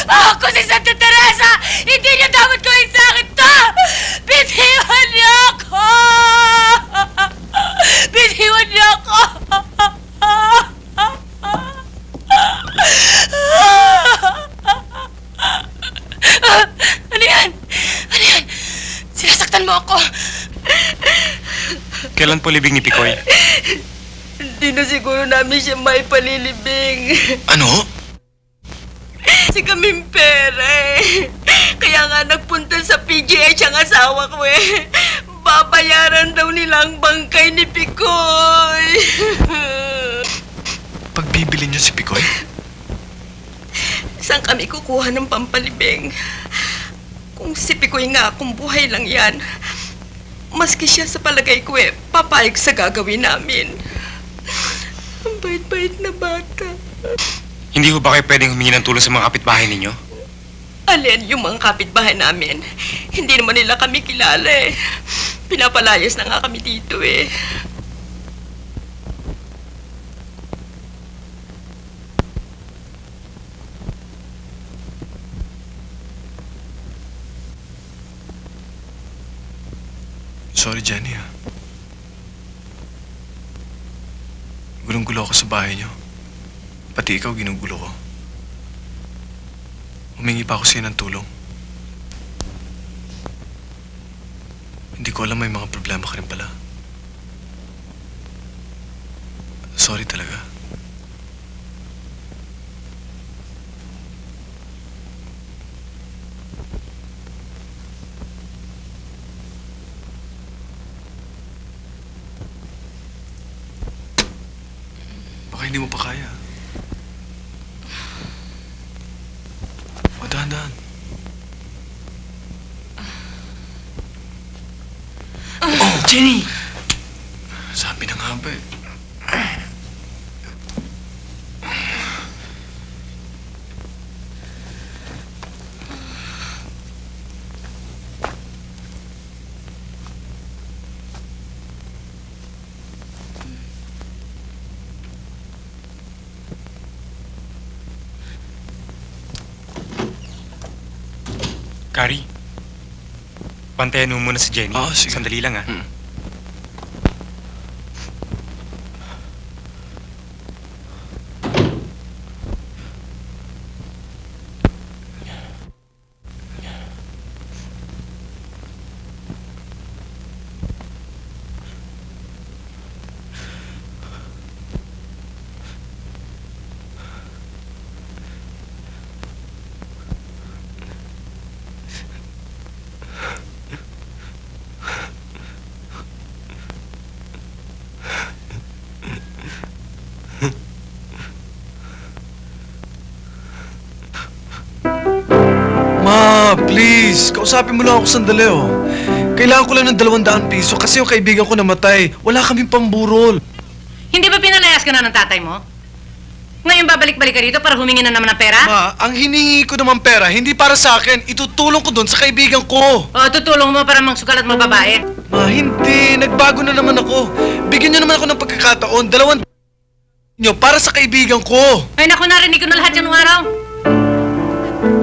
Ako si Santa Teresa! Hindi niyo dapat gawin sa akin to! Bitiwan niyo ako! Bitiwan niyo ako! Ano yan? Ano yan? Sinasaktan mo ako! Kailan po libing ni Picoy? Hindi na siguro namin siya may palilibing. Ano? Si kaming pera eh. Kaya nga nagpunta sa PGH ang asawa ko eh. Babayaran daw nilang bangkay ni Picoy. Pagbibili niyo si Picoy? Saan kami kukuha ng pampalibing? Kung si Picoy nga, kung buhay lang yan, maski siya sa palagay ko eh, papayag sa gagawin namin. Ang bait-bait na bata. Hindi ho ba kayo pwedeng humingi ng tulong sa mga kapitbahay ninyo? Alin yung mga kapitbahay namin? Hindi naman nila kami kilala eh. Pinapalayas na nga kami dito eh. Sorry, Jenny, ah. Gulong-gulo ako sa bahay niyo. Pati ikaw, ginugulo ko. Humingi pa ako sa'yo ng tulong. Hindi ko alam may mga problema ka rin pala. Sorry talaga. Baka hindi mo pa kaya. O, dahan-dahan. Oh, Jenny! Sabi na nga ba eh. Kari, bantayan mo muna si Jenny. Sige. Sandali lang, ah. Ma, please. Kausapin mo lang ako sandali, oh. Kailangan ko lang ng 200 piso kasi yung kaibigan ko namatay. Wala kaming pamburol. Hindi ba pinalayas ka na ng tatay mo? Ngayon babalik-balik ka dito para humingi na naman ng pera? Ma, ang hinihingi ko naman pera, hindi para sa akin. Itutulong ko doon sa kaibigan ko. O, tutulong mo para mangsugal at mababae? Ma, hindi. Nagbago na naman ako. Bigyan niyo naman ako ng pagkakataon. 200 nyo para sa kaibigan ko. Ay, naku, narinig ko na lahat yan nung araw.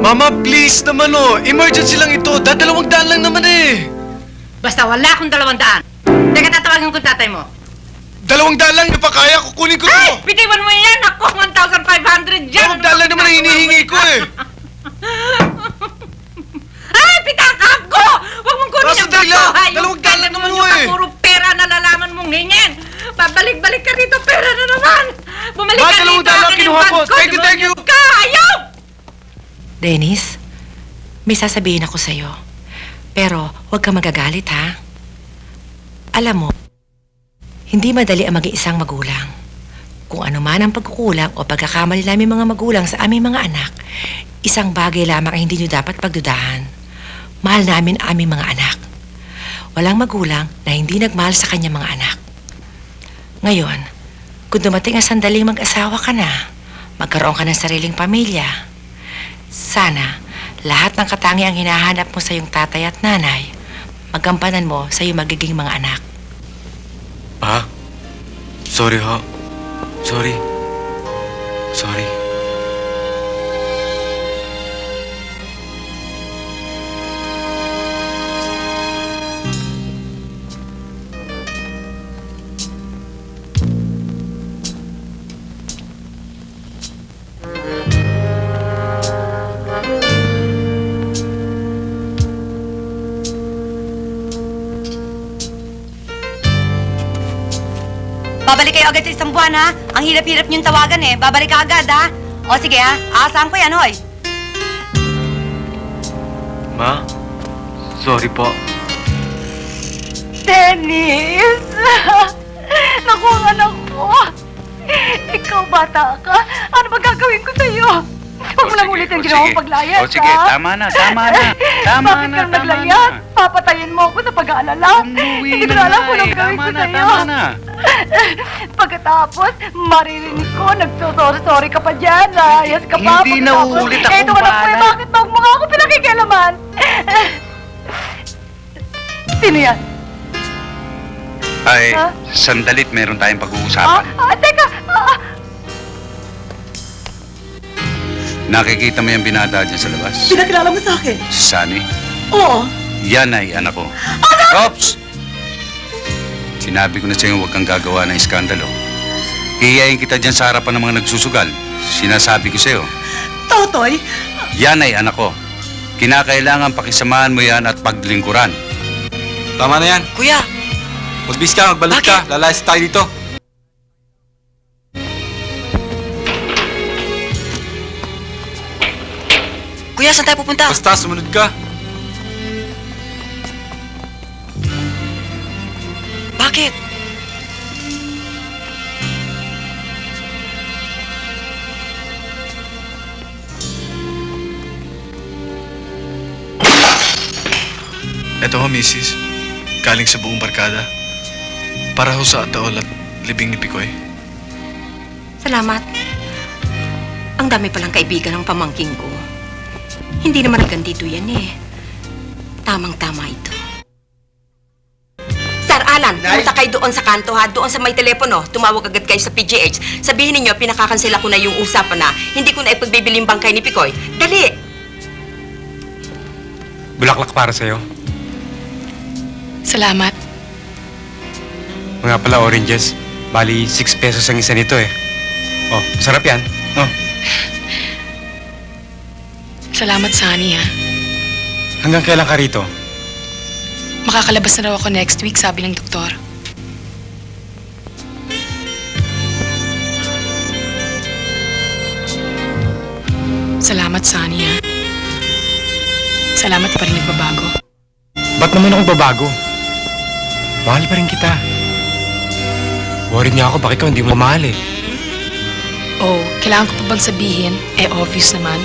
Mama, please naman, oh. Emergency lang ito. 200 lang naman eh. Basta wala akong 200. Teka, tatawagin ko tatay mo. 200 lang, hindi pa kaya. Kukunin ko to. Ay, bitiwan mo yan. Ako, 1,500 dyan. 200 lang naman ang hinihingi ko eh. Ay, pitakak ko! Huwag mong kunin ang Sandali bato. lang. 200 lang naman mo eh. Puro pera na lalaman mong hingin. Babalik-balik ka dito, pera na naman. Bumalik ka dito, $200 akin yung kinuha bag ko. ko. Thank you, thank you. Ka, ayaw! Dennis, May sasabihin ako sa'yo. Pero huwag ka magagalit, ha? Alam mo, hindi madali ang maging isang magulang. Kung ano man ang pagkukulang o pagkakamali namin mga magulang sa aming mga anak, isang bagay lamang ang hindi nyo dapat pagdudahan. Mahal namin ang aming mga anak. Walang magulang na hindi nagmahal sa kanyang mga anak. Ngayon, kung dumating ang sandaling mag-asawa ka na, magkaroon ka ng sariling pamilya, sana lahat ng katangiang hinahanap mo sa iyong tatay at nanay, magampanan mo sa iyong magiging mga anak. Pa? Sorry ho. Sorry. Sorry. Babalik kayo agad sa isang buwan, ha? Ang hirap-hirap niyong tawagan, eh. Babalik ka agad, ha? O, sige, ha? Aasahan ko yan, hoy. Ma? Sorry po. Dennis! Naku, ang anak ko! Ikaw, bata ka. Ano ba gagawin ko sa'yo? Huwag mo lang ulit ang ginawa mong paglayas, O sige, ha? tama na, tama na. Tama Bakit na, kang tama naglayas? na. Papatayin mo ako sa pag-aalala. Hindi ko na alam kung anong gawin ko sa'yo. Tama na. Pagkatapos, maririnig ko, nagsosorry-sorry ka pa dyan. Ayas ka pa. Hindi na Pagkatapos, uulit akong ito ka na po, bahala. bakit ba mukha ako pinakikialaman? Sino yan? Ay, Ha? sandalit meron tayong pag-uusapan. Teka! Nakikita mo yung binata dyan sa labas? Pinakilala mo sa akin? Si Sunny? Oo. Yan ay anak ko. Ops! Sinabi ko na sa'yo huwag kang gagawa ng iskandalo. Hihiyain kita dyan sa harapan ng mga nagsusugal. Sinasabi ko sa'yo. Totoy? Yan ay anak ko. Kinakailangan pakisamahan mo yan at paglingkuran. Tama na yan. Kuya! Magbis ka, magbalik ka. Lalayas tayo dito. Kuya, saan tayo pupunta? Basta, sumunod ka. Bakit? Eto ho, misis. Galing sa buong barkada. Para ho sa ataol at libing ni Picoy. Salamat. Ang dami palang kaibigan ng pamangking ko. Hindi naman hanggang dito yan, eh. Tamang-tama ito. Sir Alan, pumunta kayo doon sa kanto, ha? Doon sa may telepono. Tumawag agad kayo sa PGH. Sabihin ninyo, pinakakansela ko na yung usapan na hindi ko na ipagbibiling bangkay ni Picoy. Dali! Bulaklak para sa'yo. Salamat. Mga pala oranges. Bali, 6 pesos ang isa nito eh. Oh, masarap yan. Oh. Salamat, Sunny, ha? Hanggang kailan ka rito? Makakalabas na raw ako next week, sabi ng doktor. Salamat, Sunny, ha? Salamat pa rin nagbabago. Ba't naman ako babago? Mahal pa rin kita. Worried nga ako, bakit ikaw hindi mo mahal eh. Oh, kailangan ko pa bang sabihin? Eh, obvious naman.